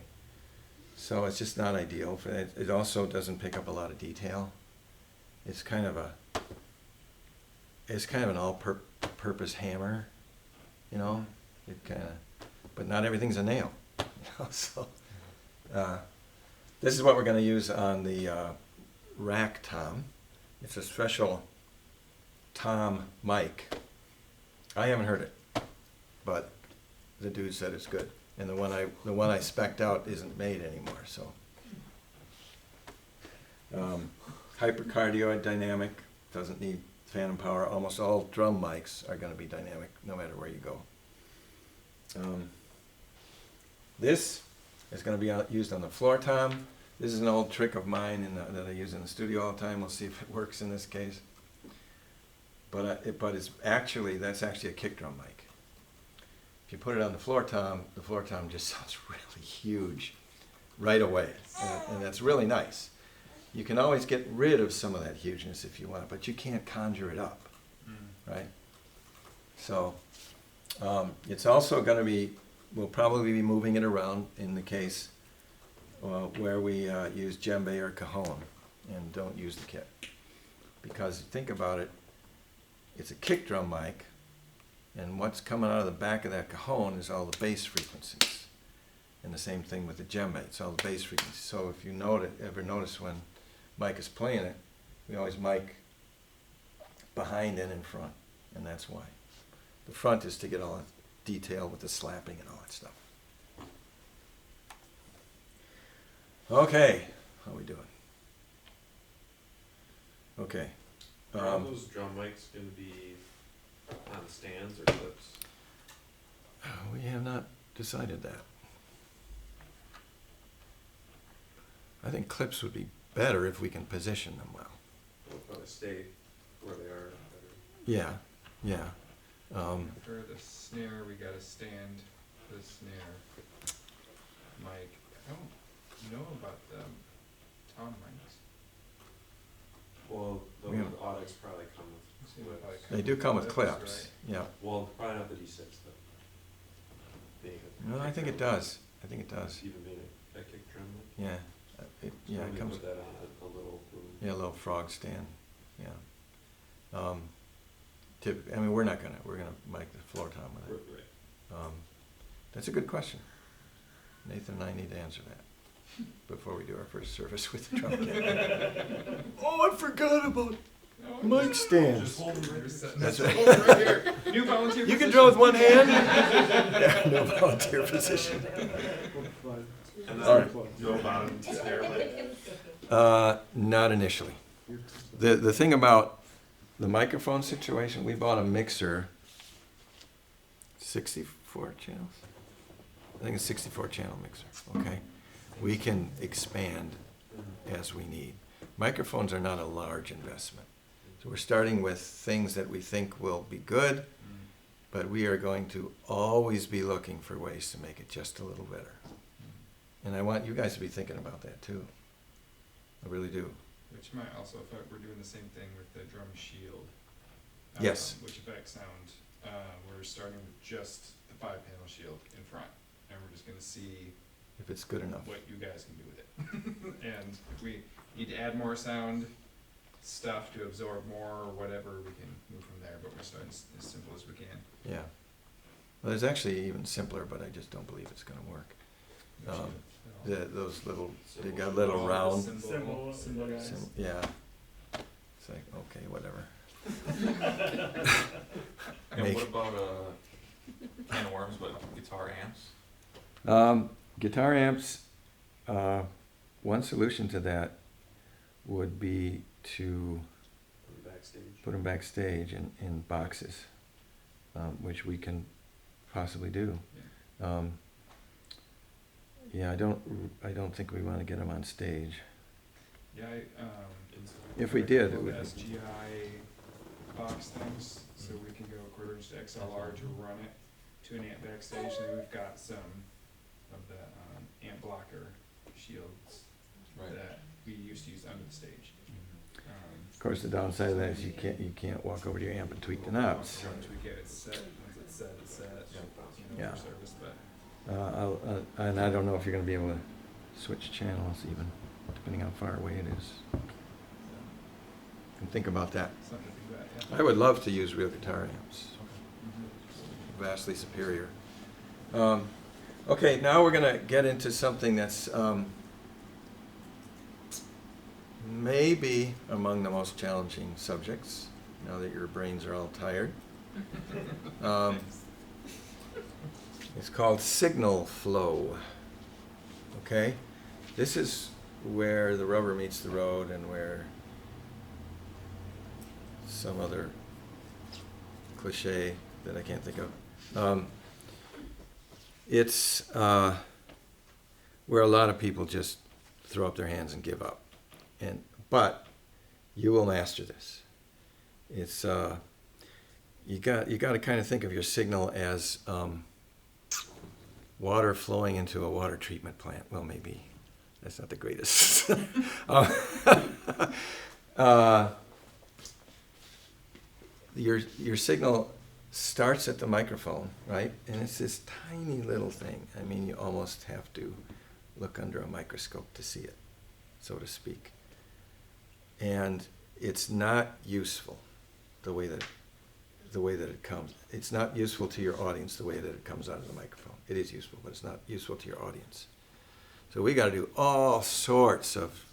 so it's just not ideal for that. It also doesn't pick up a lot of detail. It's kind of an all-purpose hammer, you know. It kind of, but not everything's a nail. You know? So this is what we're going to use on the rack tom. It's a special tom mic. I haven't heard it, but the dude said it's good. And the one I spec'd out isn't made anymore, so. Hypercardioid dynamic, doesn't need phantom power. Almost all drum mics are going to be dynamic no matter where you go. This is going to be used on the floor tom. This is an old trick of mine that I use in the studio all the time. We'll see if it works in this case. But that's actually a kick drum mic. If you put it on the floor tom just sounds really huge right away, and that's really nice. You can always get rid of some of that hugeness if you want, but you can't conjure it up, right? So it's also going to be, we'll probably be moving it around in the case where we use djembe or cajon and don't use the kit. Because think about it, it's a kick drum mic, and what's coming out of the back of that cajon is all the bass frequencies. And the same thing with the djembe, it's all the bass frequencies. So if you ever notice when Mike is playing it, we always mic behind and in front, and that's why. The front is to get all the detail with the slapping and all that stuff. Okay, how we doing? Okay. Are all those drum mics going to be on stands or clips? We have not decided that. I think clips would be better if we can position them well. They'll probably stay where they are better. Yeah, yeah. For the snare, we got a stand for the snare mic. I don't know about the com mics? Well, the Yeah. audits probably come Seems with like- clips. They do come with Clips, clips, yeah. Well, probably not the D6, but being a No, I kick think it drum, does. I think it does. Even being a kick drum. Yeah. Yeah, it Somebody comes, put that on a little boom. yeah, a little frog stand, yeah. I mean, we're gonna mic the floor tom with it. Right. That's a good question. Nathan and I need to answer that before we do our first service with the drum kit. Oh, I forgot about mic stands. Just hold them right There's there. that- That's that's right. right here. New volunteer You can position. draw with one hand? Yeah, no volunteer position. And All then right. no volunteer, Not initially. The thing about the microphone situation, we bought a mixer, 64 channels? I think it's 64 channel mixer, okay? We can expand as we need. Microphones are not a large investment. So we're starting with things that we think will be good, but we are going to always be looking for ways to make it just a little better. And I want you guys to be thinking about that too. I really do. Which might also affect, we're doing the same thing with the drum shield. Yes. Which affects sound. We're starting with just the 5-panel shield in front, and we're just gonna see If it's good enough. what you guys can do with it. And if we need to add more sound stuff to absorb more or whatever, we can move from there, but we're starting as simple as we can. Yeah. Well, there's actually even simpler, but I just don't believe it's gonna work. Those little, they got little Oh, round, symbol guys. yeah. It's like, okay, whatever. And Make- what about can of worms, but guitar amps? Guitar amps, one solution to that would be to backstage. put them backstage in boxes, which we can possibly do. Yeah, I don't think we want to get them on stage. Yeah, If we did, it little would be, SGI box things, so we can go 1/4 inch to XLR to run it to an amp backstage, and then we've got some of the amp blocker shields that we used to use under the stage. of course, the downside of that is you can't walk over to your amp and tweak the knobs. Once we get it set, once it's set, you know, Yeah. for service, but. And I don't know if you're going to be able to switch channels even, depending how far away it is. And think about that. Something to think about, yeah. I would love to use real guitar amps. Mhm. Vastly superior. Okay, now we're going to get into something that's maybe among the most challenging subjects, now that your brains are all tired. It's called signal flow. Okay? This is where the rubber meets the road and where some other cliche that I can't think of. It's where a lot of people just throw up their hands and give up. But you will master this. It's you got to kind of think of your signal as water flowing into a water treatment plant. Well, maybe that's not the greatest. Your signal starts at the microphone, right? And it's this tiny little thing. I mean, you almost have to look under a microscope to see it, so to speak. And it's not useful the way that it comes. It's not useful to your audience the way that it comes out of the microphone. It is useful, but it's not useful to your audience. So we got to do all sorts of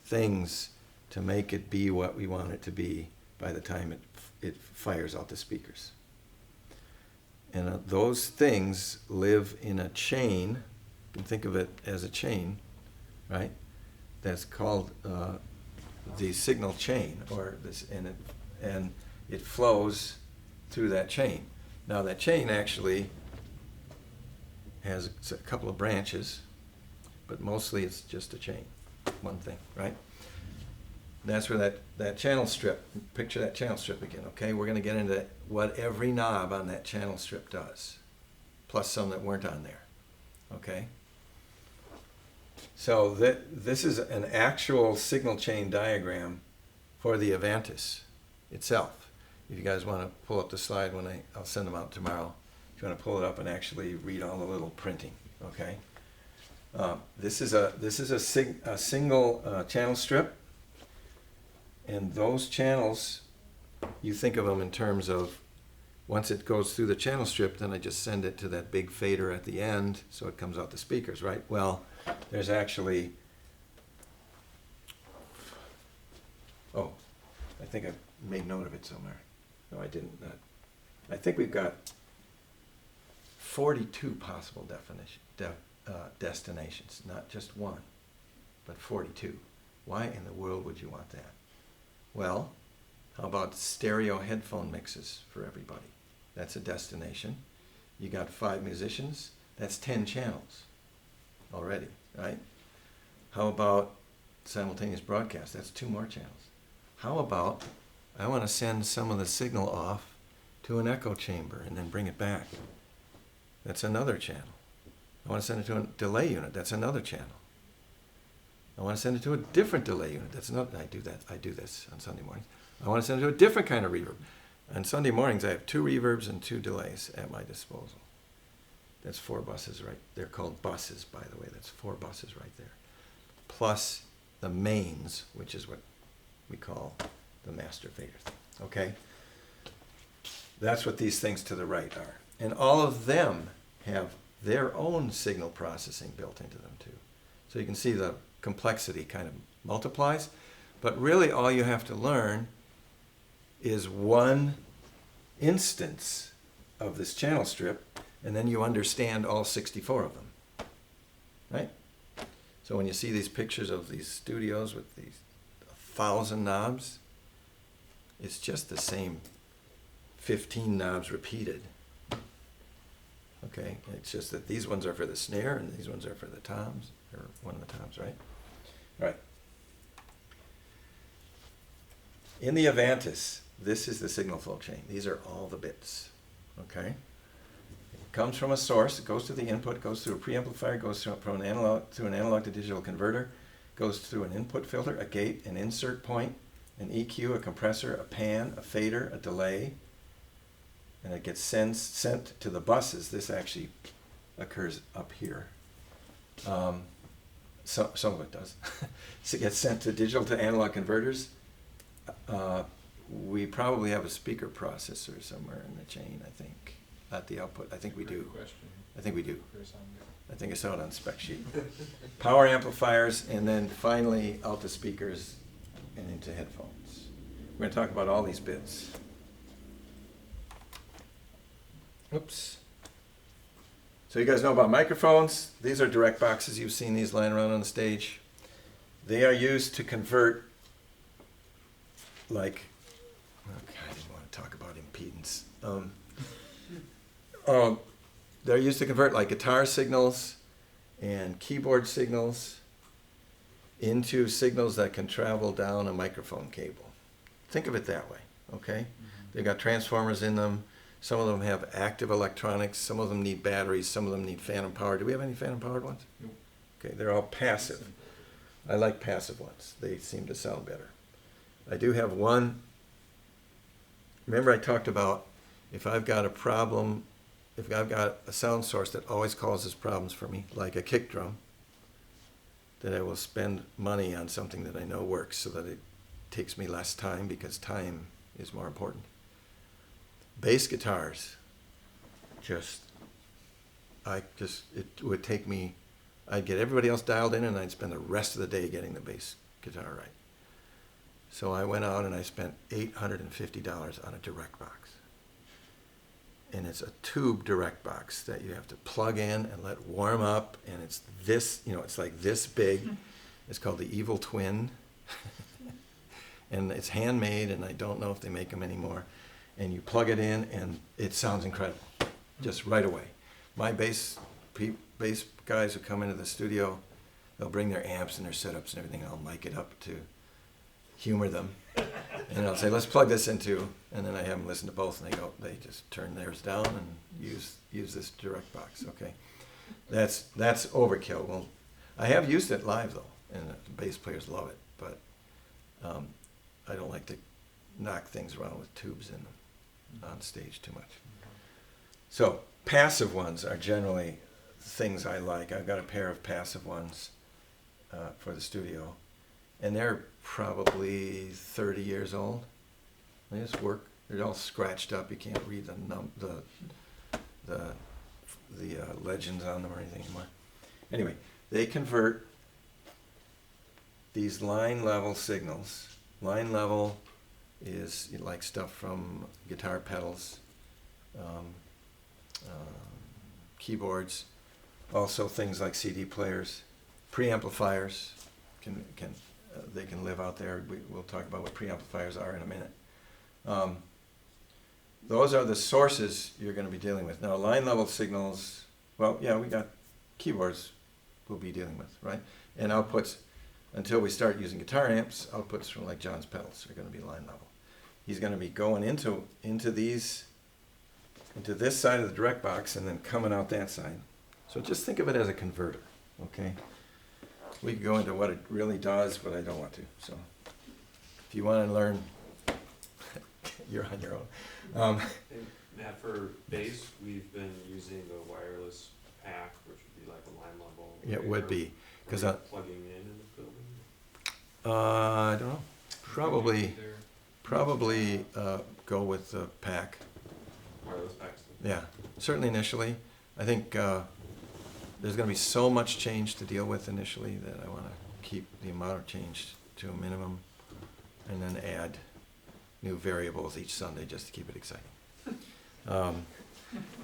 things to make it be what we want it to be by the time it fires out the speakers. And those things live in a chain. You can think of it as a chain, right? That's called the signal chain, and it flows through that chain. Now that chain actually has a couple of branches, but mostly it's just a chain, one thing, right? That's where that channel strip, picture that channel strip again, okay? We're going to get into what every knob on that channel strip does, plus some that weren't on there, okay? So this is an actual signal chain diagram for the Avantis itself. If you guys want to pull up the slide I'll send them out tomorrow. If you want to pull it up and actually read all the little printing, okay? This is a single channel strip, and those channels, you think of them in terms of once it goes through the channel strip, then I just send it to that big fader at the end, so it comes out the speakers, right? Well, there's actually, oh, I think I made note of it somewhere. No, I didn't. I think we've got 42 possible destinations, not just one, but 42. Why in the world would you want that? Well, how about stereo headphone mixes for everybody? That's a destination. You got 5 musicians, that's 10 channels already, right? How about simultaneous broadcast? That's 2 more channels. How about I want to send some of the signal off to an echo chamber and then bring it back? That's another channel. I want to send it to a delay unit. That's another channel. I want to send it to a different delay unit. That's another. I do this on Sunday mornings. I want to send it to a different kind of reverb. On Sunday mornings, I have 2 reverbs and 2 delays at my disposal. That's 4 buses, right? They're called buses, by the way. That's 4 buses right there. Plus the mains, which is what we call the master fader thing. Okay? That's what these things to the right are. And all of them have their own signal processing built into them too. So you can see the complexity kind of multiplies. But really all you have to learn is one instance of this channel strip, and then you understand all 64 of them. Right? So when you see these pictures of these studios with these 1,000 knobs, it's just the same 15 knobs repeated. Okay, it's just that these ones are for the snare and these ones are for the toms, or one of the toms, right? All right. In the Avantis, this is the signal flow chain. These are all the bits, okay? It comes from a source, it goes to the input, goes through a preamplifier, goes from an analog to digital converter, goes through an input filter, a gate, an insert point, an EQ, a compressor, a pan, a fader, a delay, and it gets sent to the buses. This actually occurs up here. Some of it does. So it gets sent to digital to analog converters. We probably have a speaker processor somewhere in the chain, I think, at the output. I think we do. Great question. I think we do. For some good. I think I saw it on spec sheet. Power amplifiers, and then finally out to speakers and into headphones. We're going to talk about all these bits. Oops. So you guys know about microphones. These are direct boxes. You've seen these lying around on the stage. They are used to convert, like, okay, I didn't want to talk about impedance. They're used to convert like guitar signals and keyboard signals into signals that can travel down a microphone cable. Think of it that way, okay? They've got transformers in them. Some of them have active electronics. Some of them need batteries. Some of them need phantom power. Do we have any phantom powered ones? Nope. Okay, they're all passive. I like passive ones. They seem to sound better. I do have one. Remember I talked about if I've got a problem, if I've got a sound source that always causes problems for me, like a kick drum, that I will spend money on something that I know works so that it takes me less time, because time is more important. Bass guitars, it would take me, I'd get everybody else dialed in and I'd spend the rest of the day getting the bass guitar right. So I went out and I spent $850 on a direct box. And it's a tube direct box that you have to plug in and let warm up, and it's this, it's like this big. It's called the Evil Twin. And it's handmade, and I don't know if they make them anymore. And you plug it in and it sounds incredible, just right away. My bass guys who come into the studio, they'll bring their amps and their setups and everything. I'll mic it up to humor them. And I'll say, let's plug this into, and then I have them listen to both, and they just turn theirs down and use this direct box, okay? That's overkill. I have used it live though, and the bass players love it, but I don't like to knock things around with tubes in them on stage too much. So passive ones are generally things I like. I've got a pair of passive ones for the studio, and they're probably 30 years old. They just work. They're all scratched up. You can't read the legends on them or anything anymore. Anyway, they convert these line level signals. Line level is like stuff from guitar pedals, keyboards, also things like CD players, preamplifiers. They can live out there. We'll talk about what preamplifiers are in a minute. Those are the sources you're going to be dealing with. Now, line level signals, well, yeah, we got keyboards we'll be dealing with, right? And outputs, until we start using guitar amps, outputs from like John's pedals are going to be line level. He's going to be going into this side of the direct box and then coming out that side. So just think of it as a converter, okay? We could go into what it really does, but I don't want to. So if you want to learn, you're on your own. And Matt, for bass, we've been using the wireless pack, which would be like a line level. It would be, because plugging in the building. I don't know. Probably go with the pack. Wireless packs. Yeah, certainly initially. I think there's going to be so much change to deal with initially that I want to keep the amount of change to a minimum, and then add new variables each Sunday just to keep it exciting.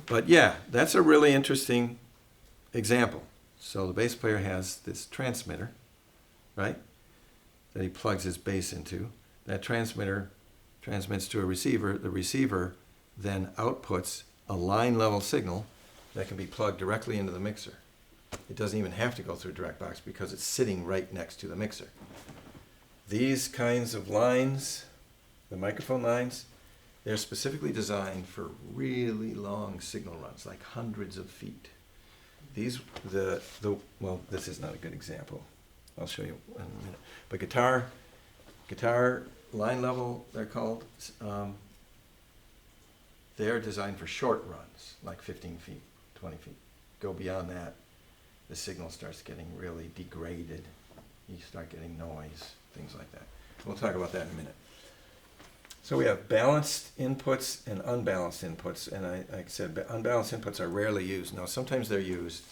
But yeah, that's a really interesting example. So the bass player has this transmitter, right, that he plugs his bass into. That transmitter transmits to a receiver. The receiver then outputs a line level signal that can be plugged directly into the mixer. It doesn't even have to go through a direct box because it's sitting right next to the mixer. These kinds of lines, the microphone lines, they're specifically designed for really long signal runs, like hundreds of feet. Well, this is not a good example. I'll show you in a minute. But guitar line level, they're called, they're designed for short runs, like 15 feet, 20 feet. Go beyond that, the signal starts getting really degraded. You start getting noise, things like that. We'll talk about that in a minute. So we have balanced inputs and unbalanced inputs, and like I said, unbalanced inputs are rarely used. Now, sometimes they're used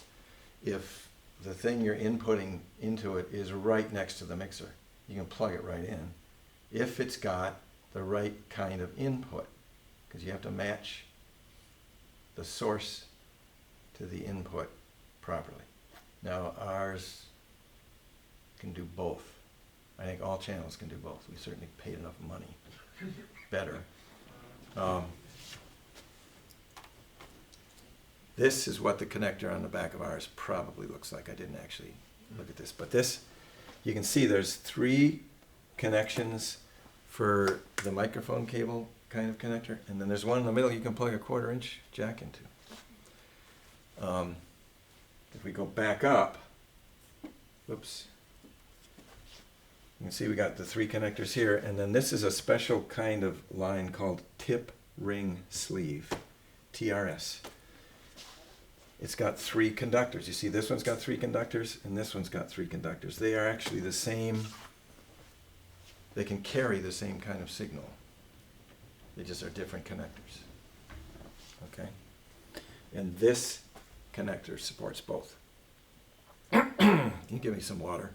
if the thing you're inputting into it is right next to the mixer. You can plug it right in if it's got the right kind of input, because you have to match the source to the input properly. Now, ours can do both. I think all channels can do both. We certainly paid enough money. Better. This is what the connector on the back of ours probably looks like. I didn't actually look at this, but this, you can see there's 3 connections for the microphone cable kind of connector, and then there's one in the middle you can plug a 1/4-inch jack into. If we go back up, whoops. You can see we got the 3 connectors here, and then this is a special kind of line called tip ring sleeve, TRS. It's got 3 conductors. You see this one's got 3 conductors, and this one's got 3 conductors. They are actually the same, they can carry the same kind of signal. They just are different connectors, okay? And this connector supports both. Can you give me some water?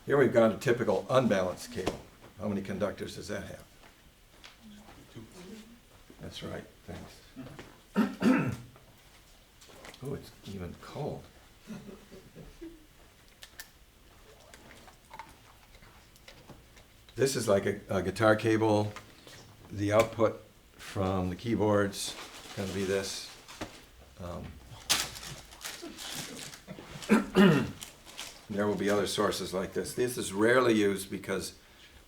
Here we've got a typical unbalanced cable. How many conductors does that have? 2. That's right, thanks. Oh, it's even cold. This is like a guitar cable. The output from the keyboard's going to be this. There will be other sources like this. This is rarely used because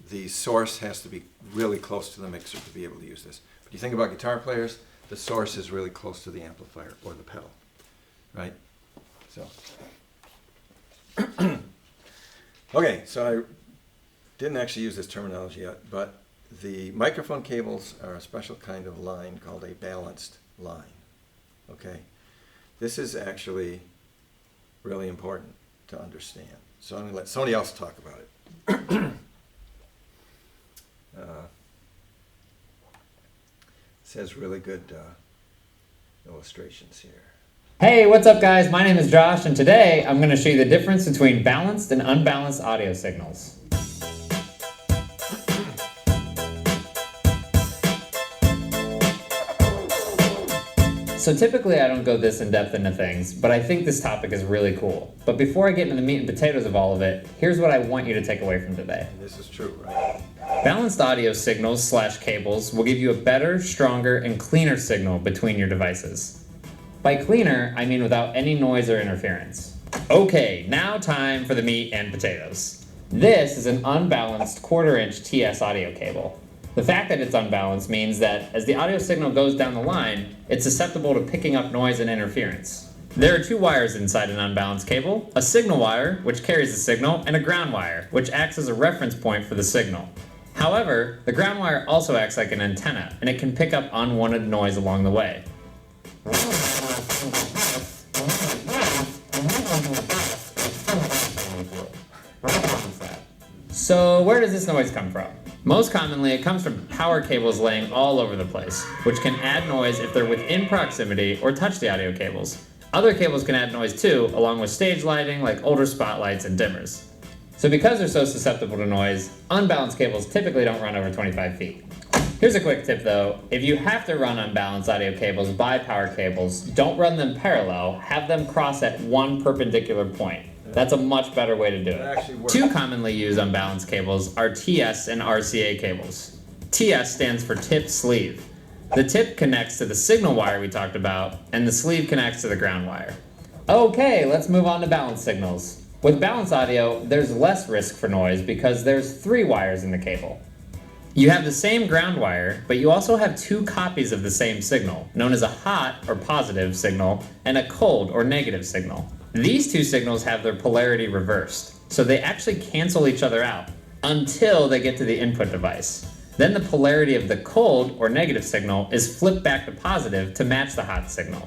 the source has to be really close to the mixer to be able to use this. But you think about guitar players, the source is really close to the amplifier or the pedal, right? So, okay, so I didn't actually use this terminology yet, but the microphone cables are a special kind of line called a balanced line, okay? This is actually really important to understand. So I'm going to let somebody else talk about it. This has really good illustrations here. Hey, what's up guys? My name is Josh and today I'm going to show you the difference between balanced and unbalanced audio signals. So typically I don't go this in depth into things, but I think this topic is really cool. But before I get into the meat and potatoes of all of it, here's what I want you to take away from today. And this is true, right? Balanced audio signals / cables will give you a better, stronger, and cleaner signal between your devices. By cleaner, I mean without any noise or interference. Okay, now time for the meat and potatoes. This is an unbalanced 1/4 inch TS audio cable. The fact that it's unbalanced means that as the audio signal goes down the line, it's susceptible to picking up noise and interference. There are 2 wires inside an unbalanced cable, a signal wire, which carries the signal, and a ground wire, which acts as a reference point for the signal. However, the ground wire also acts like an antenna, and it can pick up unwanted noise along the way. So where does this noise come from? Most commonly, it comes from power cables laying all over the place, which can add noise if they're within proximity or touch the audio cables. Other cables can add noise too, along with stage lighting like older spotlights and dimmers. So because they're so susceptible to noise, unbalanced cables typically don't run over 25 feet. Here's a quick tip though, if you have to run unbalanced audio cables by power cables, don't run them parallel, have them cross at one perpendicular point. That's a much better way to do It actually it. works. 2 commonly used unbalanced cables are TS and RCA cables. TS stands for tip sleeve. The tip connects to the signal wire we talked about, and the sleeve connects to the ground wire. Okay, let's move on to balanced signals. With balanced audio, there's less risk for noise because there's 3 wires in the cable. You have the same ground wire, but you also have 2 copies of the same signal, known as a hot or positive signal and a cold or negative signal. These 2 signals have their polarity reversed, so they actually cancel each other out until they get to the input device. Then the polarity of the cold or negative signal is flipped back to positive to match the hot signal.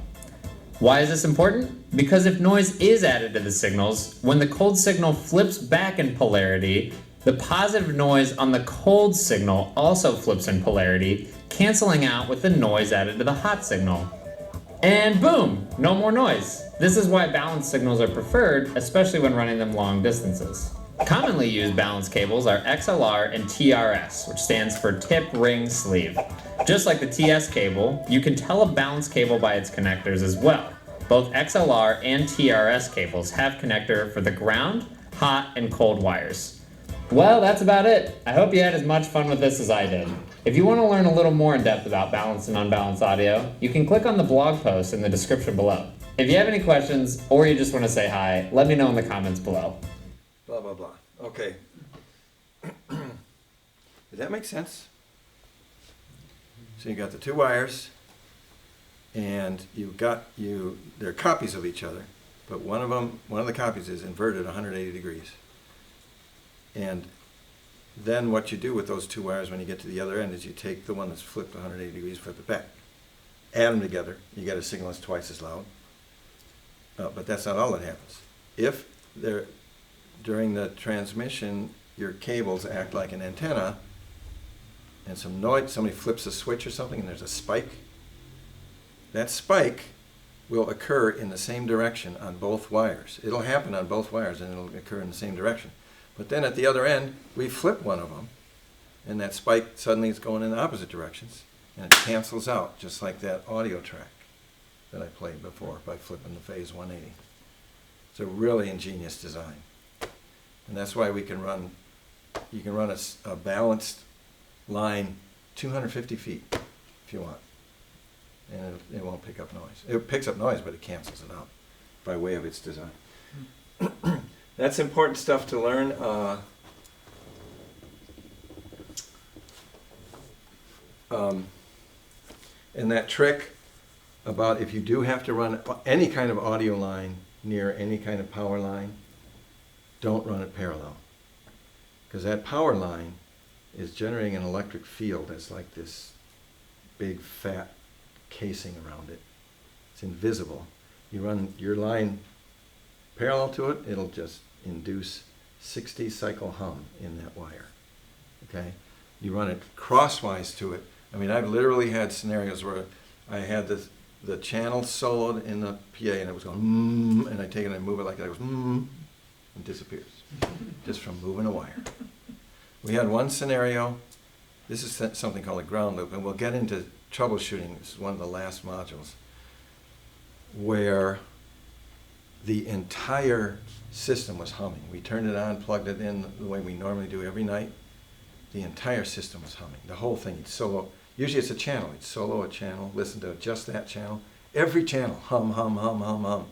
Why is this important? Because if noise is added to the signals, when the cold signal flips back in polarity, the positive noise on the cold signal also flips in polarity, canceling out with the noise added to the hot signal. And boom, no more noise. This is why balanced signals are preferred, especially when running them long distances. Commonly used balanced cables are XLR and TRS, which stands for tip ring sleeve. Just like the TS cable, you can tell a balanced cable by its connectors as well. Both XLR and TRS cables have connector for the ground, hot, and cold wires. Well, that's about it. I hope you had as much fun with this as I did. If you want to learn a little more in depth about balanced and unbalanced audio, you can click on the blog post in the description below. If you have any questions or you just want to say hi, let me know in the comments below. Blah, blah, blah. Okay. Did that make sense? So you got the 2 wires, and they're copies of each other, but one of the copies is inverted 180 degrees. And then what you do with those 2 wires when you get to the other end is you take the one that's flipped 180 degrees, flip it back, add them together, you get a signal that's twice as loud. But that's not all that happens. If during the transmission, your cables act like an antenna, and some noise, somebody flips a switch or something and there's a spike, that spike will occur in the same direction on both wires. It'll happen on both wires and it'll occur in the same direction. But then at the other end, we flip one of them, and that spike suddenly is going in the opposite directions, and it cancels out, just like that audio track that I played before by flipping the phase 180. It's a really ingenious design. And that's why you can run a balanced line 250 feet if you want. And it won't pick up noise. It picks up noise, but it cancels it out by way of its design. That's important stuff to learn. And that trick about if you do have to run any kind of audio line near any kind of power line, don't run it parallel. Because that power line is generating an electric field that's like this big fat casing around it. It's invisible. You run your line parallel to it, it'll just induce 60 cycle hum in that wire. Okay? You run it crosswise to it. I mean, I've literally had scenarios where I had the channel soloed in the PA and it was going and I take it and I move it like that. It goes and disappears just from moving a wire. We had one scenario. This is something called a ground loop, and we'll get into troubleshooting. This is one of the last modules where the entire system was humming. We turned it on, plugged it in the way we normally do every night. The entire system was humming. The whole thing. It's solo. Usually it's a channel. It's solo a channel. Listen to just that channel. Every channel. Hum, hum, hum, hum, hum.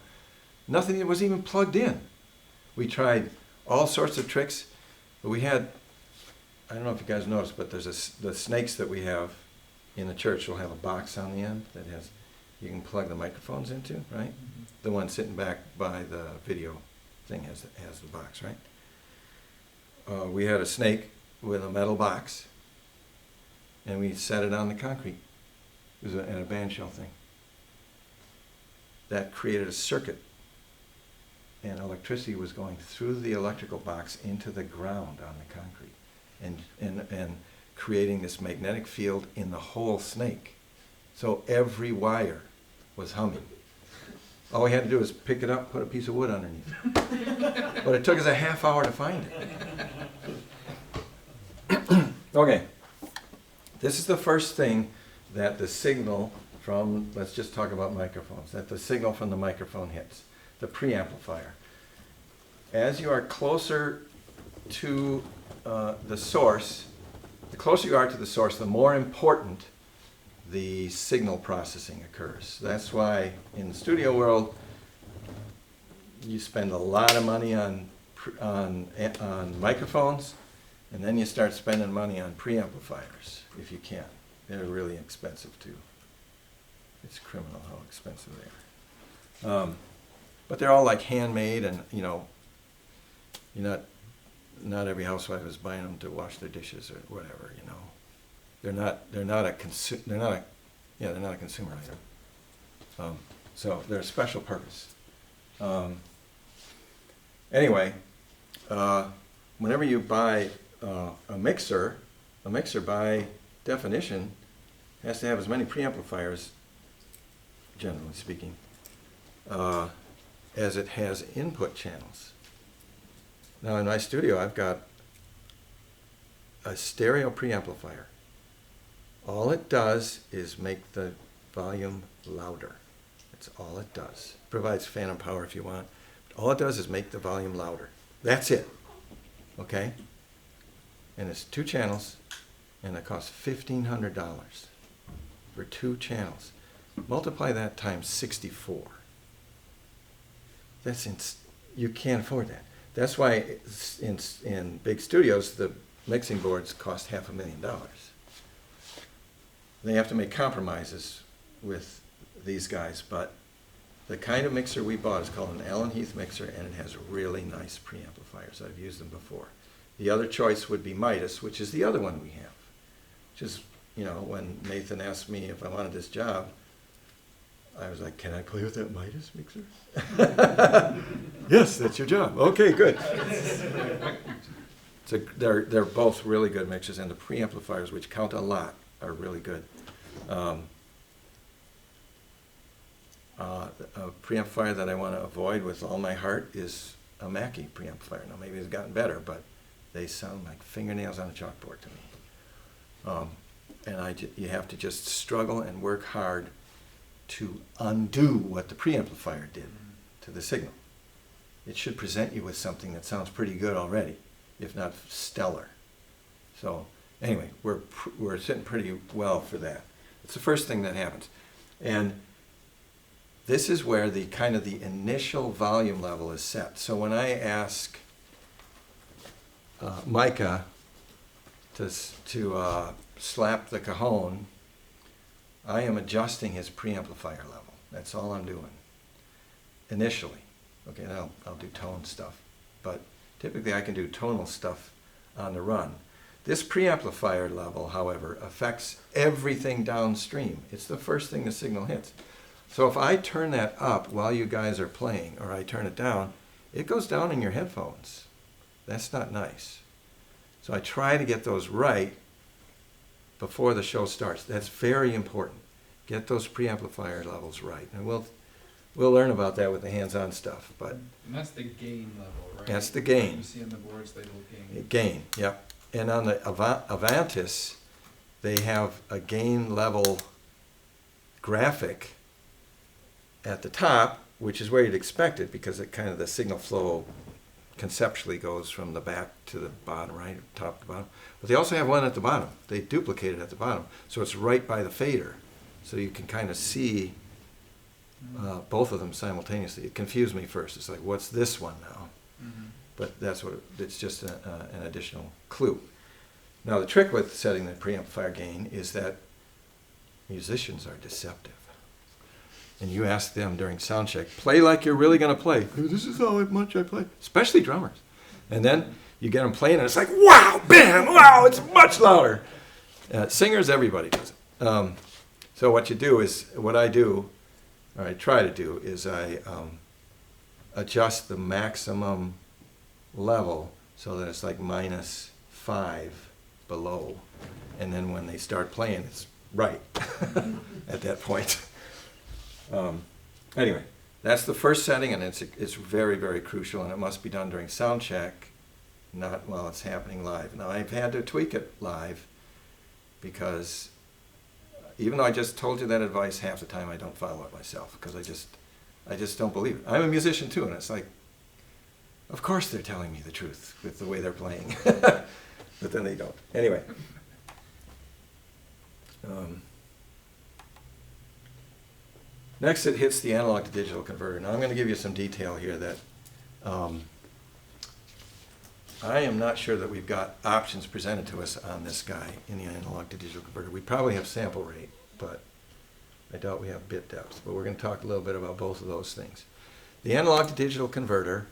Nothing was even plugged in. We tried all sorts of tricks, but we had, I don't know if you guys noticed, but there's the snakes that we have in the church will have a box on the end that has, you can plug the microphones into, right? Mm-hmm. The one sitting back by the video thing has the box, right? We had a snake with a metal box, and we set it on the concrete. It was a bandshell thing. That created a circuit, and electricity was going through the electrical box into the ground on the concrete, and creating this magnetic field in the whole snake. So every wire was humming. All we had to do was pick it up, put a piece of wood underneath it. But it took us a half hour to find it. Okay. This is the first thing that the signal from, let's just talk about microphones, that the signal from the microphone hits, the preamplifier. As you are closer to the source, the closer you are to the source, the more important the signal processing occurs. That's why in the studio world, you spend a lot of money on microphones, and then you start spending money on preamplifiers, if you can. They're really expensive too. It's criminal how expensive they are. But they're all like handmade, and you know, not every housewife is buying them to wash their dishes or whatever. You know, they're not a consumer item. So they're a special purpose. Anyway, whenever you buy a mixer by definition has to have as many preamplifiers, generally speaking, as it has input channels. Now in my studio I've got a stereo preamplifier. All it does is make the volume louder. That's all it does. It provides phantom power if you want. But all it does is make the volume louder. That's it. Okay? And it's 2 channels, and it costs $1,500 for 2 channels. Multiply that times 64. You can't afford that. That's why in big studios, the mixing boards cost $500,000. They have to make compromises with these guys, but the kind of mixer we bought is called an Allen Heath mixer, and it has really nice preamplifiers. I've used them before. The other choice would be Midas, which is the other one we have. Which is, you know, when Nathan asked me if I wanted this job, I was like, can I play with that Midas mixer? Yes, that's your job. Okay, good. So they're both really good mixers, and the preamplifiers, which count a lot, are really good. A preamplifier that I want to avoid with all my heart is a Mackie preamplifier. Now maybe it's gotten better, but they sound like fingernails on a chalkboard to me. And you have to just struggle and work hard to undo what the preamplifier did to the signal. It should present you with something that sounds pretty good already, if not stellar. So anyway, we're sitting pretty well for that. It's the first thing that happens. And this is where the kind of the initial volume level is set. So when I ask Micah to slap the cajon I am adjusting his preamplifier level. That's all I'm doing initially. Okay, now I'll do tone stuff, but typically I can do tonal stuff on the run. This preamplifier level, however, affects everything downstream. It's the first thing the signal hits. So if I turn that up while you guys are playing, or I turn it down, it goes down in your headphones. That's not nice. So I try to get those right before the show starts. That's very important. Get those preamplifier levels right. And we'll learn about that with the hands-on stuff. But And that's the gain level, right? that's the gain. You see on the boards labeled gain. Gain, yep. And on the Avantis, they have a gain level graphic at the top, which is where you'd expect it, because it kind of the signal flow conceptually goes from the back to the bottom, right, top to bottom. But they also have one at the bottom. They duplicate it at the bottom, so it's right by the fader, so you can kind of see both of them simultaneously. It confused me first. It's like, what's this one now? Mm-hmm. But that's what it's just an additional clue. Now the trick with setting the preamplifier gain is that musicians are deceptive. And you ask them during sound check, play like you're really going to play. This is how much I play. Especially drummers. And then you get them playing and it's like, wow, bam, wow, it's much louder. Singers, everybody does it. So what you do is, what I do, or I try to do, is I adjust the maximum level so that it's like -5 below, and then when they start playing it's right at that point. Anyway, that's the first setting, and it's very, very crucial, and it must be done during sound check, not while it's happening live. Now I've had to tweak it live because even though I just told you that advice, half the time I don't follow it myself because I just don't believe it. I'm a musician too, and it's like, of course they're telling me the truth with the way they're playing. But then they don't. Anyway. Next it hits the analog to digital converter. Now I'm going to give you some detail here that I am not sure that we've got options presented to us on this guy in the analog to digital converter. We probably have sample rate, but I doubt we have bit depth. But we're going to talk a little bit about both of those things. The analog to digital converter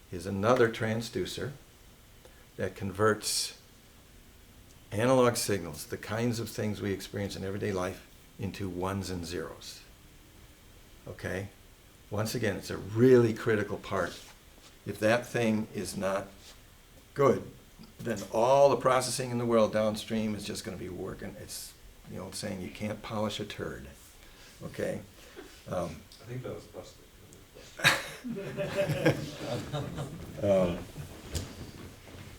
is another transducer that converts analog signals, the kinds of things we experience in everyday life, into ones and zeros. Okay? Once again, it's a really critical part. If that thing is not good, then all the processing in the world downstream is just going to be working. It's the old saying, you can't polish a turd. Okay? I think that was busted.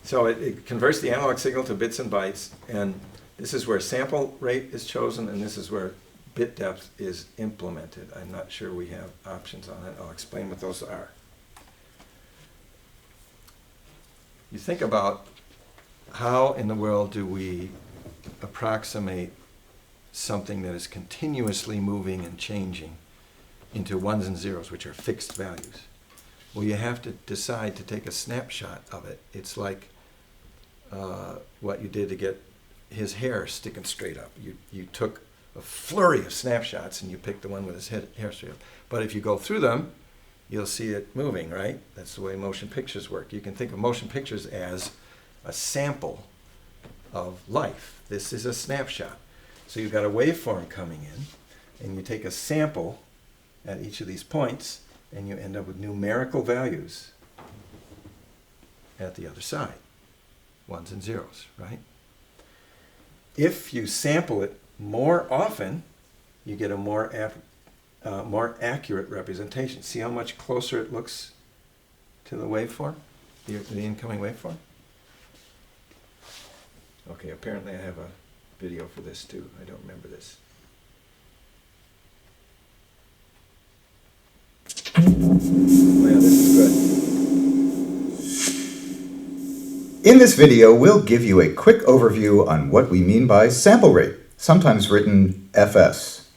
So it converts the analog signal to bits and bytes, and this is where sample rate is chosen, and this is where bit depth is implemented. I'm not sure we have options on that. I'll explain what those are. You think about how in the world do we approximate something that is continuously moving and changing into ones and zeros, which are fixed values. Well, you have to decide to take a snapshot of it. It's like what you did to get his hair sticking straight up. You took a flurry of snapshots and you picked the one with his hair straight up. But if you go through them, you'll see it moving, right? That's the way motion pictures work. You can think of motion pictures as a sample of life. This is a snapshot. So you've got a waveform coming in, and you take a sample at each of these points, and you end up with numerical values at the other side, ones and zeros, right? If you sample it more often, you get a more accurate representation. See how much closer it looks to the waveform, the incoming waveform? Okay, apparently I have a video for this too. I don't remember this. Oh yeah, this is good. In this video, we'll give you a quick overview on what we mean by sample rate, sometimes written FS.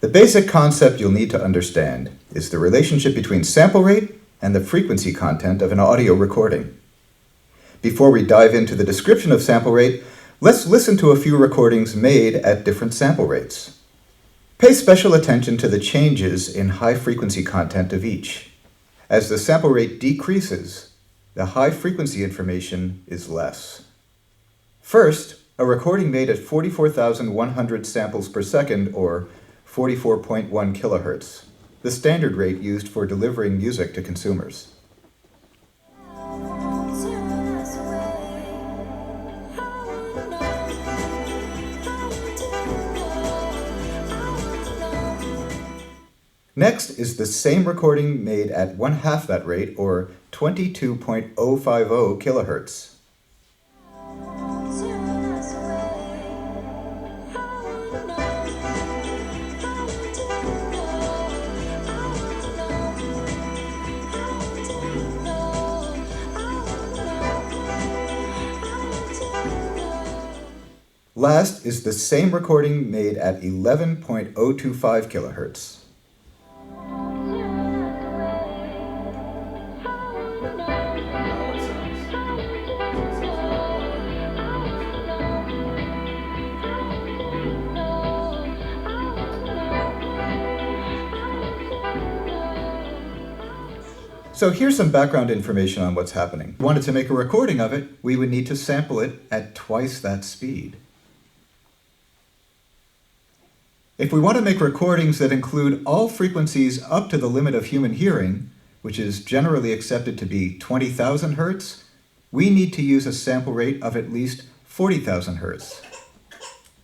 The basic concept you'll need to understand is the relationship between sample rate and the frequency content of an audio recording. Before we dive into the description of sample rate, Let's listen to a few recordings made at different sample rates. Pay special attention to the changes in high frequency content of each. As the sample rate decreases, the high frequency information is less. First, a recording made at 44,100 samples per second, or 44.1 kilohertz, the standard rate used for delivering music to consumers. Next is the same recording made at 1/2 that rate, or 22.050 kilohertz. Last is the same recording made at 11.025 kilohertz. So here's some background information on what's happening. If we wanted to make a recording of it, we would need to sample it at twice that speed. If we want to make recordings that include all frequencies up to the limit of human hearing, which is generally accepted to be 20,000 hertz, we need to use a sample rate of at least 40,000 hertz.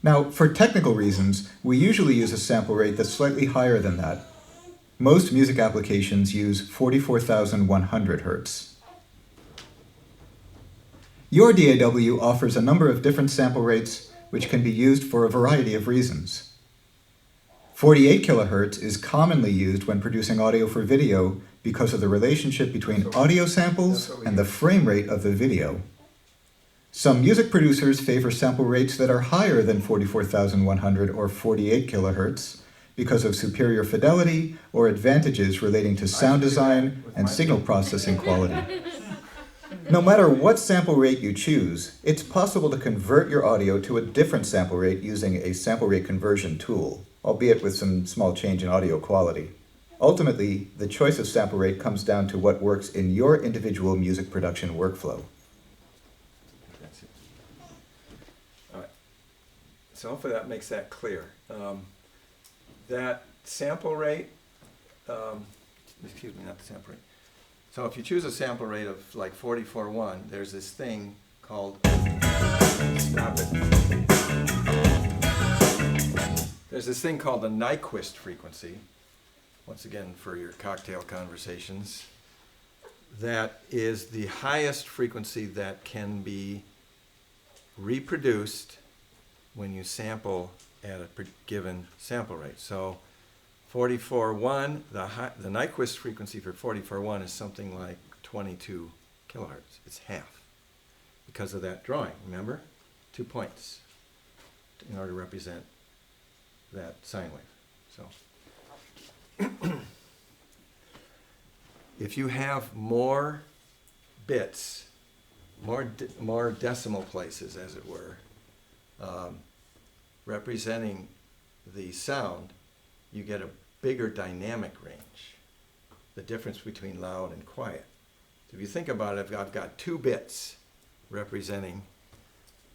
Now, for technical reasons, we usually use a sample rate that's slightly higher than that. Most music applications use 44,100 hertz. Your DAW offers a number of different sample rates which can be used for a variety of reasons. 48 kilohertz is commonly used when producing audio for video because of the relationship between audio samples and the frame rate of the video. Some music producers favor sample rates that are higher than 44,100 or 48 kilohertz because of superior fidelity or advantages relating to sound design and signal processing quality. No matter what sample rate you choose, it's possible to convert your audio to a different sample rate using a sample rate conversion tool, albeit with some small change in audio quality. Ultimately, the choice of sample rate comes down to what works in your individual music production workflow. That's it. All right. So hopefully that makes that clear. That sample rate, excuse me, not the sample rate. So if you choose a sample rate of like 44.1, there's this thing called, stop it. There's this thing called the Nyquist frequency, once again for your cocktail conversations, that is the highest frequency that can be reproduced when you sample at a given sample rate. So 44.1, the Nyquist frequency for 44.1 is something like 22 kilohertz. It's half because of that drawing, remember? 2 points in order to represent that sine wave. So if you have more bits, more decimal places, as it were, representing the sound, you get a bigger dynamic range, the difference between loud and quiet. So if you think about it, I've got 2 bits representing,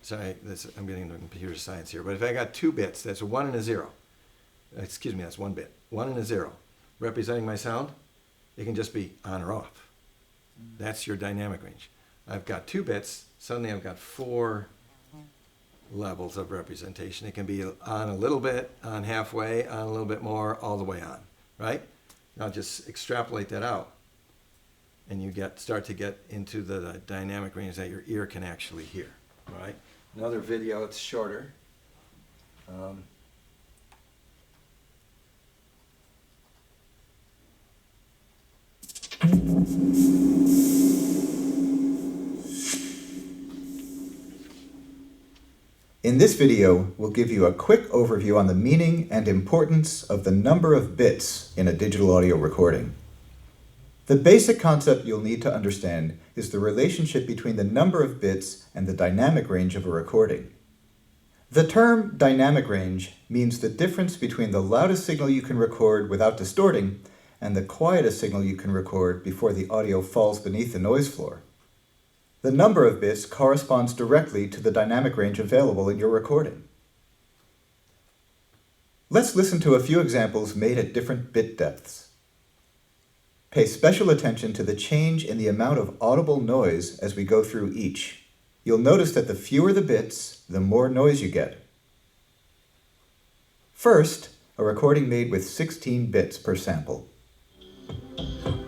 sorry, I'm getting into computer science here, but if I got 2 bits, that's a 1 and a 0. Excuse me, that's 1 bit. 1 and a 0. Representing my sound, it can just be on or off. That's your dynamic range. I've got 2 bits, suddenly I've got 4 levels of representation. It can be on a little bit, on halfway, on a little bit more, all the way on, right? Now just extrapolate that out, and you start to get into the dynamic range that your ear can actually hear, right? Another video, it's shorter. In this video, we'll give you a quick overview on the meaning and importance of the number of bits in a digital audio recording. The basic concept you'll need to understand is the relationship between the number of bits and the dynamic range of a recording. The term dynamic range means the difference between the loudest signal you can record without distorting and the quietest signal you can record before the audio falls beneath the noise floor. The number of bits corresponds directly to the dynamic range available in your recording. Let's listen to a few examples made at different bit depths. Pay special attention to the change in the amount of audible noise as we go through each. You'll notice that the fewer the bits, the more noise you get. First, a recording made with 16 bits per sample.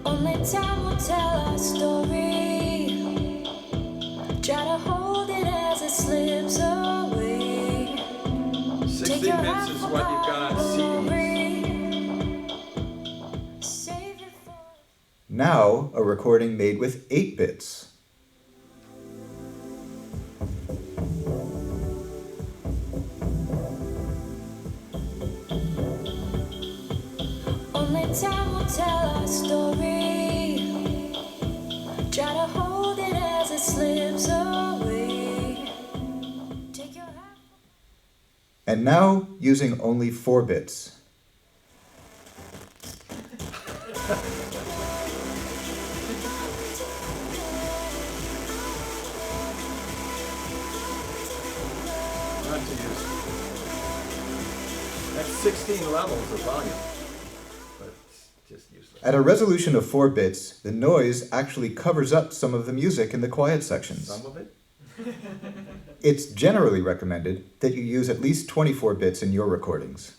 Only time will tell our story. Try to hold it as it slips away. 16 bits is what you've got on CDs. Save it for Now, a recording made with 8 bits. only time will tell our story. Try to hold it as it slips away. Take your hand. And now, using only 4 bits. Not to use. That's 16 levels of volume, but it's just useless. At a resolution of 4 bits, the noise actually covers up some of the music in the quiet sections. Some of it? It's generally recommended that you use at least 24 bits in your recordings.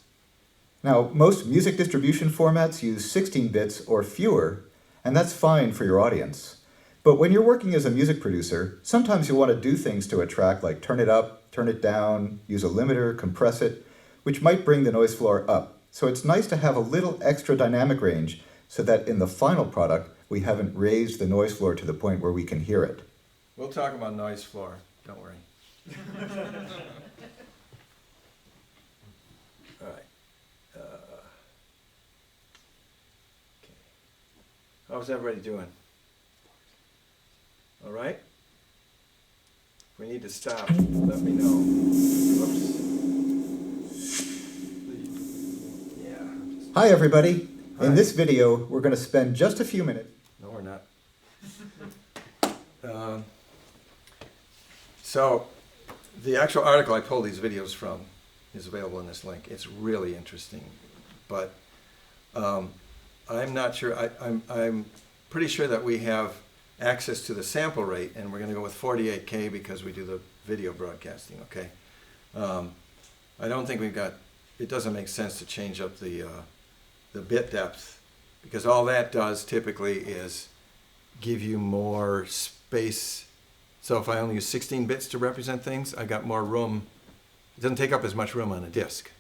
Now, most music distribution formats use 16 bits or fewer, and that's fine for your audience. But when you're working as a music producer, sometimes you want to do things to a track like turn it up, turn it down, use a limiter, compress it, which might bring the noise floor up. So it's nice to have a little extra dynamic range so that in the final product, we haven't raised the noise floor to the point where we can hear it. We'll talk about noise floor, don't worry. All right. Okay. How's everybody doing? All right? If we need to stop, let me know. Whoops. Yeah. Hi everybody! Hi. In this video, we're going to spend just a few minutes. No, we're not. So, the actual article I pulled these videos from is available in this link. It's really interesting, but I'm not sure. I'm pretty sure that we have access to the sample rate, and we're going to go with 48K because we do the video broadcasting. Okay. I don't think we've got. It doesn't make sense to change up the bit depth because all that does typically is give you more space. So if I only use 16 bits to represent things, I got more room. It doesn't take up as much room on a disk.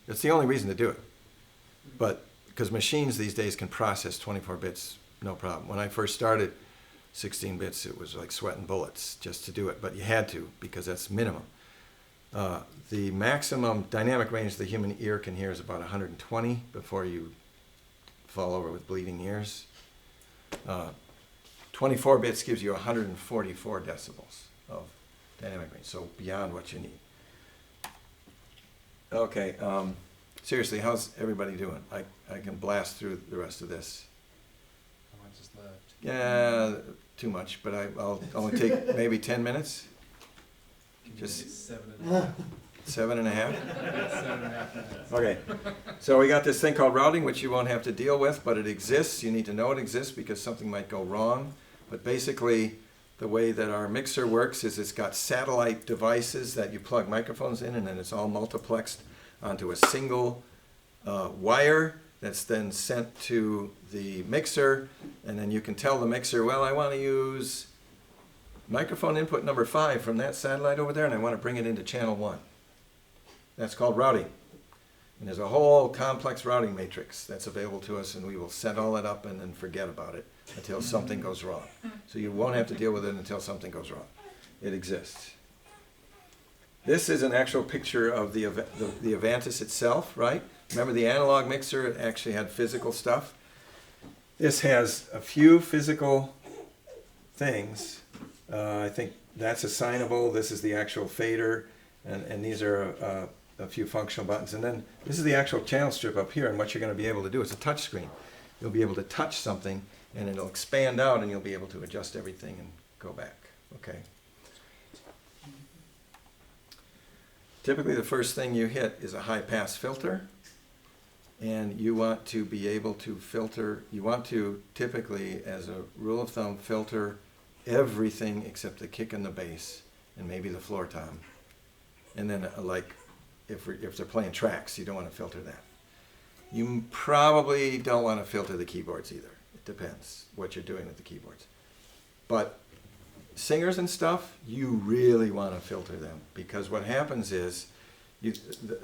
That's the only reason to do it. But because machines these days can process 24 bits, no problem. When I first started 16 bits, it was like sweating bullets just to do it. But you had to because that's minimum. The maximum dynamic range the human ear can hear is about 120 before you fall over with bleeding ears. 24 bits gives you 144 decibels of dynamic range, so beyond what you need. Okay, seriously, how's everybody doing? I can blast through the rest of this. How much is left? Yeah, too much, but I'll only take maybe 10 minutes. Just 7.5. 7.5? 7.5 minutes. Okay, so we got this thing called routing, which you won't have to deal with, but it exists. You need to know it exists because something might go wrong. But basically, the way that our mixer works is it's got satellite devices that you plug microphones in, and then it's all multiplexed onto a single wire that's then sent to the mixer, and then you can tell the mixer, well, I want to use microphone input number 5 from that satellite over there, and I want to bring it into channel 1. That's called routing. And there's a whole complex routing matrix that's available to us, and we will set all that up and then forget about it until something goes wrong. So you won't have to deal with it until something goes wrong. It exists. This is an actual picture of the Avantis itself, right? Remember the analog mixer, it actually had physical stuff. This has a few physical things. I think that's assignable. This is the actual fader. And these are a few functional buttons. And then this is the actual channel strip up here, and what you're going to be able to do is a touch screen. You'll be able to touch something, and it'll expand out, and you'll be able to adjust everything and go back. Okay. Typically, the first thing you hit is a high-pass filter, and you want to be able to filter. You want to typically, as a rule of thumb, filter everything except the kick and the bass, and maybe the floor tom. And then, like, if they're playing tracks, you don't want to filter that. You probably don't want to filter the keyboards either. It depends what you're doing with the keyboards. But singers and stuff, you really want to filter them, because what happens is,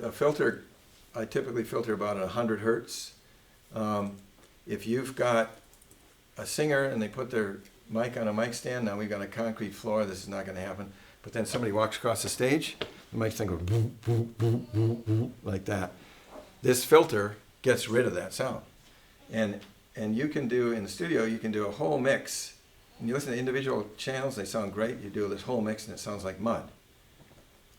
a filter, I typically filter about 100 hertz. If you've got a singer and they put their mic on a mic stand, now we've got a concrete floor, this is not going to happen. But then somebody walks across the stage, the mic's thing goes boom, boom, boom, boom, boom, like that. This filter gets rid of that sound. And you can do, in the studio, you can do a whole mix. And you listen to individual channels, they sound great. You do this whole mix and it sounds like mud.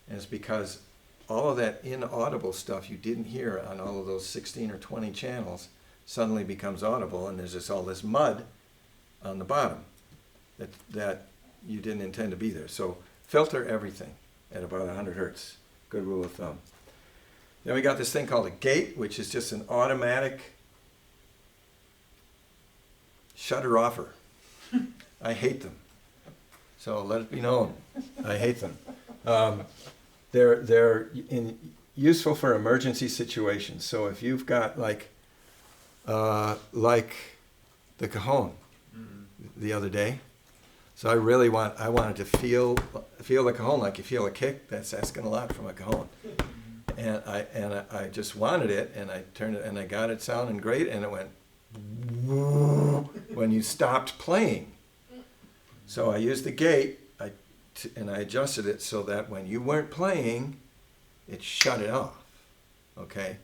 And it's because all of that inaudible stuff you didn't hear on all of those 16 or 20 channels suddenly becomes audible, and there's just all this mud on the bottom that you didn't intend to be there. So filter everything at about 100 hertz. Good rule of thumb. Then we got this thing called a gate, which is just an automatic shutter offer. I hate them. So let it be known, I hate them. They're useful for emergency situations. So if you've got like the cajon the other day, so I wanted to feel the cajon like you feel a kick. That's asking a lot from a cajon. And I just wanted it, and I turned it, and I got it sounding great, and it went when you stopped playing. So I used the gate, and I adjusted it so that when you weren't playing, it shut it off. Okay?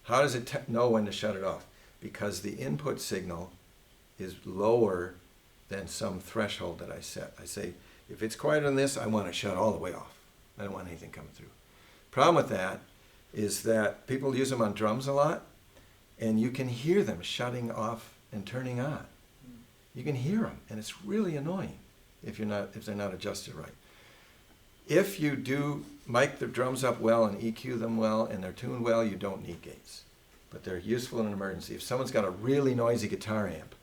How does it know when to shut it off? Because the input signal is lower than some threshold that I set. I say, if it's quieter than this, I want to shut all the way off. I don't want anything coming through. Problem with that is that people use them on drums a lot, and you can hear them shutting off and turning on. You can hear them, and it's really annoying if they're not adjusted right. If you do mic the drums up well and EQ them well and they're tuned well, you don't need gates. But they're useful in an emergency. If someone's got a really noisy guitar amp,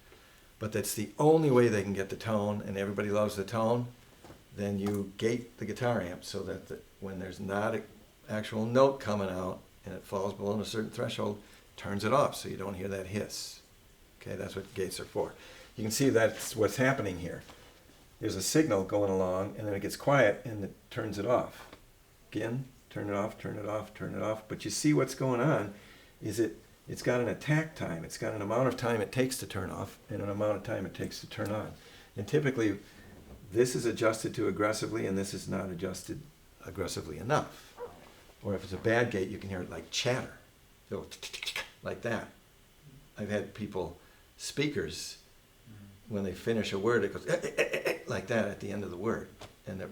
but that's the only way they can get the tone, and everybody loves the tone, then you gate the guitar amp so that when there's not an actual note coming out and it falls below a certain threshold, turns it off so you don't hear that hiss. Okay, that's what gates are for. You can see that's what's happening here. There's a signal going along, and then it gets quiet, and it turns it off. Again, turn it off, turn it off, turn it off. But you see what's going on is it's got an attack time. It's got an amount of time it takes to turn off and an amount of time it takes to turn on. And typically, this is adjusted to aggressively, and this is not adjusted aggressively enough. Or if it's a bad gate, you can hear it like chatter. So, like that. I've had speakers, when they finish a word, it goes like that at the end of the word.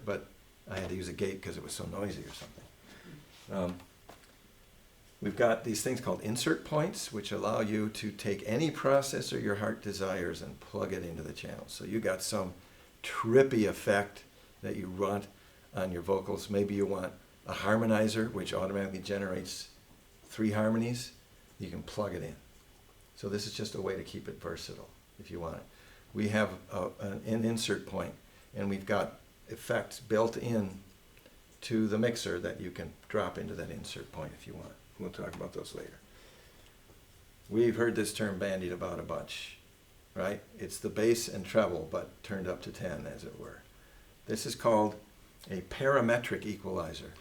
But I had to use a gate because it was so noisy or something. We've got these things called insert points, which allow you to take any processor your heart desires and plug it into the channel. So you got some trippy effect that you want on your vocals. Maybe you want a harmonizer, which automatically generates 3 harmonies. You can plug it in. So this is just a way to keep it versatile if you want it. We have an insert point, and we've got effects built in to the mixer that you can drop into that insert point if you want. We'll talk about those later. We've heard this term bandied about a bunch, right? It's the bass and treble, but turned up to 10, as it were. This is called a parametric equalizer.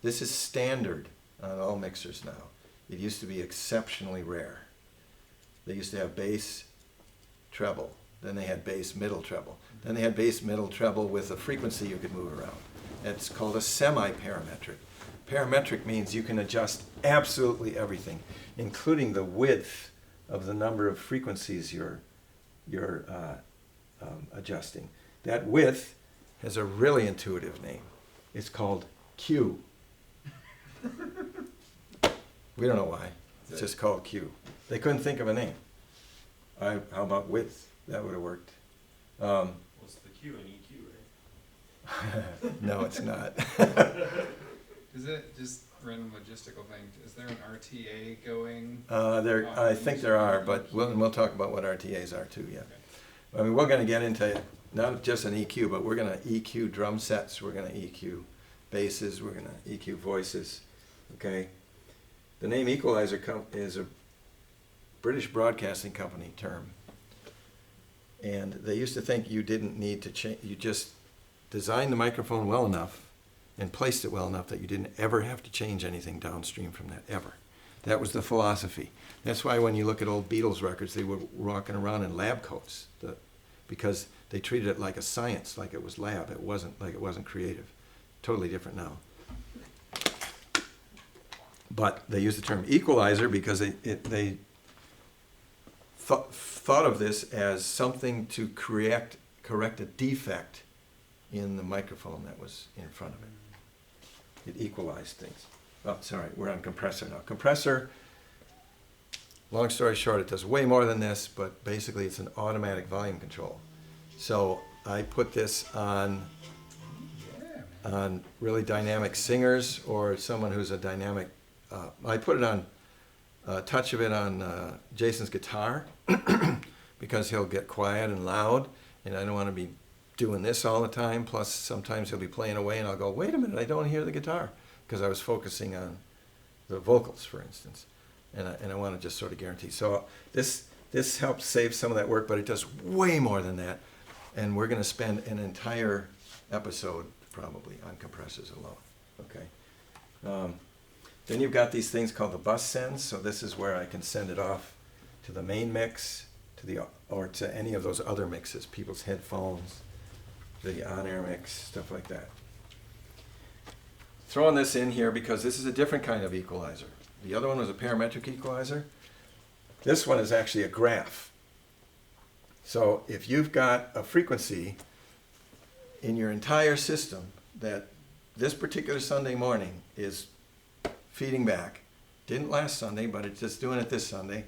This is standard on all mixers now. It used to be exceptionally rare. They used to have bass, treble. Then they had bass, middle, treble. Then they had bass, middle, treble with a frequency you could move around. It's called a semi-parametric. Parametric means you can adjust absolutely everything, including the width of the number of frequencies you're adjusting. That width has a really intuitive name. It's called Q. We don't know why. It's just called Q. They couldn't think of a name. How about width? That would have worked. What's the Q and EQ, right? No, it's not. Is it just random logistical thing? Is there an RTA going? I think there are, but we'll talk about what RTAs are too, yeah. I mean, we're gonna get into not just an EQ, but we're gonna EQ drum sets, we're gonna EQ basses, we're gonna EQ voices, okay? The name equalizer is a British Broadcasting Company term. And they used to think you didn't need to change, you just designed the microphone well enough and placed it well enough that you didn't ever have to change anything downstream from that, ever. That was the philosophy. That's why when you look at old Beatles records, they were walking around in lab coats, because they treated it like a science, like it was lab. It wasn't like it wasn't creative. Totally different now. But they use the term equalizer because they thought of this as something to correct a defect in the microphone that was in front of it. It equalized things. Oh, sorry, we're on compressor now. Compressor, long story short, it does way more than this, but basically it's an automatic volume control. So I put this on really dynamic singers or someone who's a dynamic, I put it on a touch of it on Jason's guitar because he'll get quiet and loud, and I don't want to be doing this all the time. Plus, sometimes he'll be playing away, and I'll go, wait a minute, I don't hear the guitar, because I was focusing on the vocals, for instance, and I want to just sort of guarantee. So this helps save some of that work, but it does way more than that, and we're going to spend an entire episode probably on compressors alone. Okay. Then you've got these things called the bus sends. So this is where I can send it off to the main mix, or to any of those other mixes, people's headphones, the on-air mix, stuff like that. Throwing this in here because this is a different kind of equalizer. The other one was a parametric equalizer. This one is actually a graph. So if you've got a frequency in your entire system that this particular Sunday morning is feeding back, didn't last Sunday, but it's just doing it this Sunday,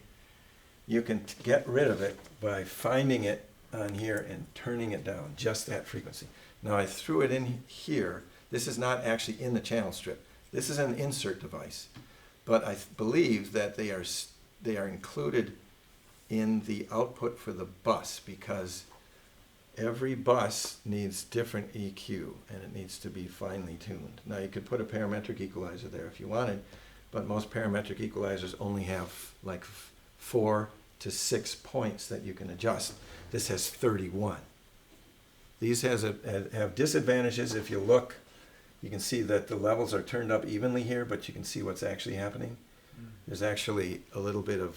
you can get rid of it by finding it on here and turning it down, just that frequency. Now I threw it in here. This is not actually in the channel strip. This is an insert device, but I believe that they are included in the output for the bus because every bus needs different EQ and it needs to be finely tuned. Now you could put a parametric equalizer there if you wanted, but most parametric equalizers only have like 4 to 6 points that you can adjust. This has 31. These have disadvantages. If you look, you can see that the levels are turned up evenly here, but you can see what's actually happening. There's actually a little bit of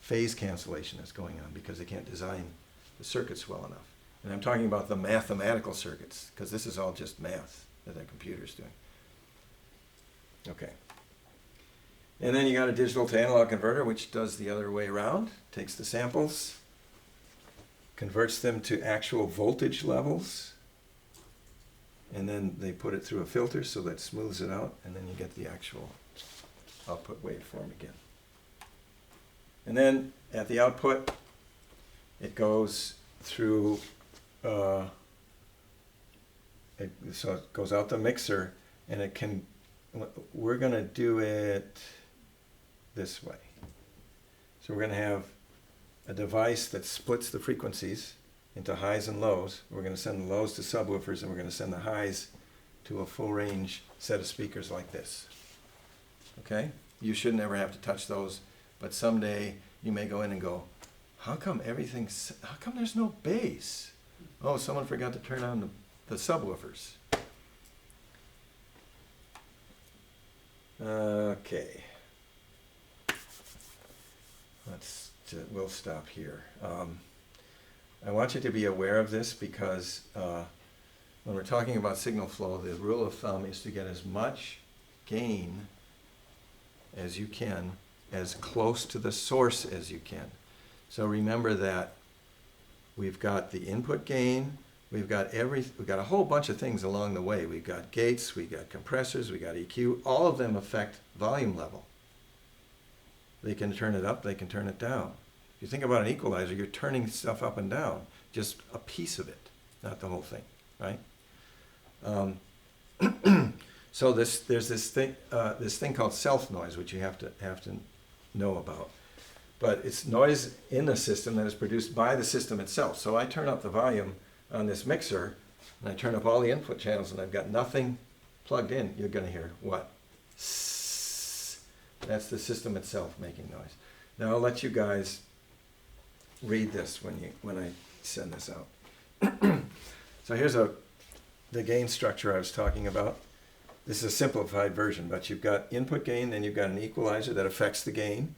phase cancellation that's going on because they can't design the circuits well enough. And I'm talking about the mathematical circuits, because this is all just math that the computer's doing. Okay. And then you got a digital to analog converter, which does the other way around. Takes the samples, converts them to actual voltage levels, and then they put it through a filter so that smooths it out, and then you get the actual output waveform again. And then at the output, it goes through, so it goes out the mixer, and it can, we're going to do it this way. So we're going to have a device that splits the frequencies into highs and lows. We're going to send the lows to subwoofers, and we're going to send the highs to a full range set of speakers like this. Okay? You should never have to touch those, but someday you may go in and go, how come there's no bass? Oh, someone forgot to turn on the subwoofers. Okay. We'll stop here. I want you to be aware of this because when we're talking about signal flow, the rule of thumb is to get as much gain as you can, as close to the source as you can. So remember that we've got the input gain, we've got a whole bunch of things along the way. We've got gates, we've got compressors, we got EQ. All of them affect volume level. They can turn it up, they can turn it down. If you think about an equalizer, you're turning stuff up and down, just a piece of it, not the whole thing, right? So there's this thing called self noise, which you have to know about. But it's noise in the system that is produced by the system itself. So I turn up the volume on this mixer, and I turn up all the input channels, and I've got nothing plugged in. You're going to hear what? Sss. That's the system itself making noise. Now I'll let you guys read this when I send this out. So here's the gain structure I was talking about. This is a simplified version, but you've got input gain, then you've got an equalizer that affects the gain.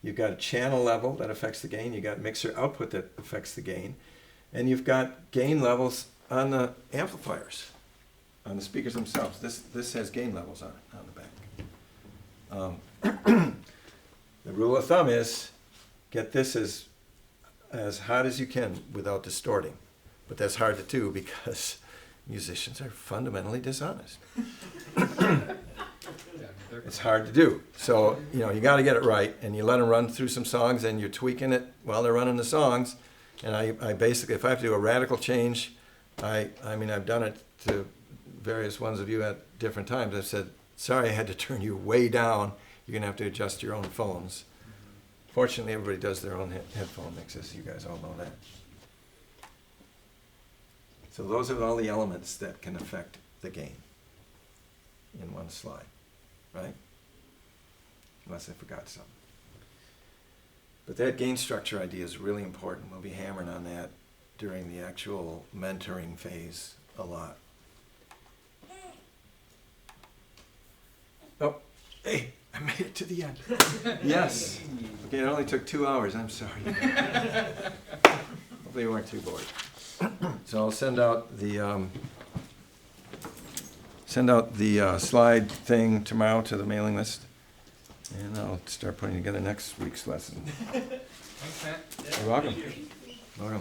You've got a channel level that affects the gain. You've got mixer output that affects the gain. And you've got gain levels on the amplifiers, on the speakers themselves. This has gain levels on it, on the back. The rule of thumb is get this as hot as you can without distorting. But that's hard to do because musicians are fundamentally dishonest. It's hard to do. So, you got to get it right, and you let them run through some songs, and you're tweaking it while they're running the songs. And I basically, if I have to do a radical change, I've done it to various ones of you at different times. I've said, sorry, I had to turn you way down. You're going to have to adjust your own phones. Fortunately, everybody does their own headphone mixes. You guys all know that. So those are all the elements that can affect the gain in one slide, right? Unless I forgot something. But that gain structure idea is really important. We'll be hammering on that during the actual mentoring phase a lot. Oh, hey, I made it to the end. Yes. Okay, it only took 2 hours. I'm sorry. Hopefully you weren't too bored. So I'll send out the slide thing tomorrow to the mailing list, and I'll start putting together next week's lesson. Thanks, Matt. You're welcome. Welcome.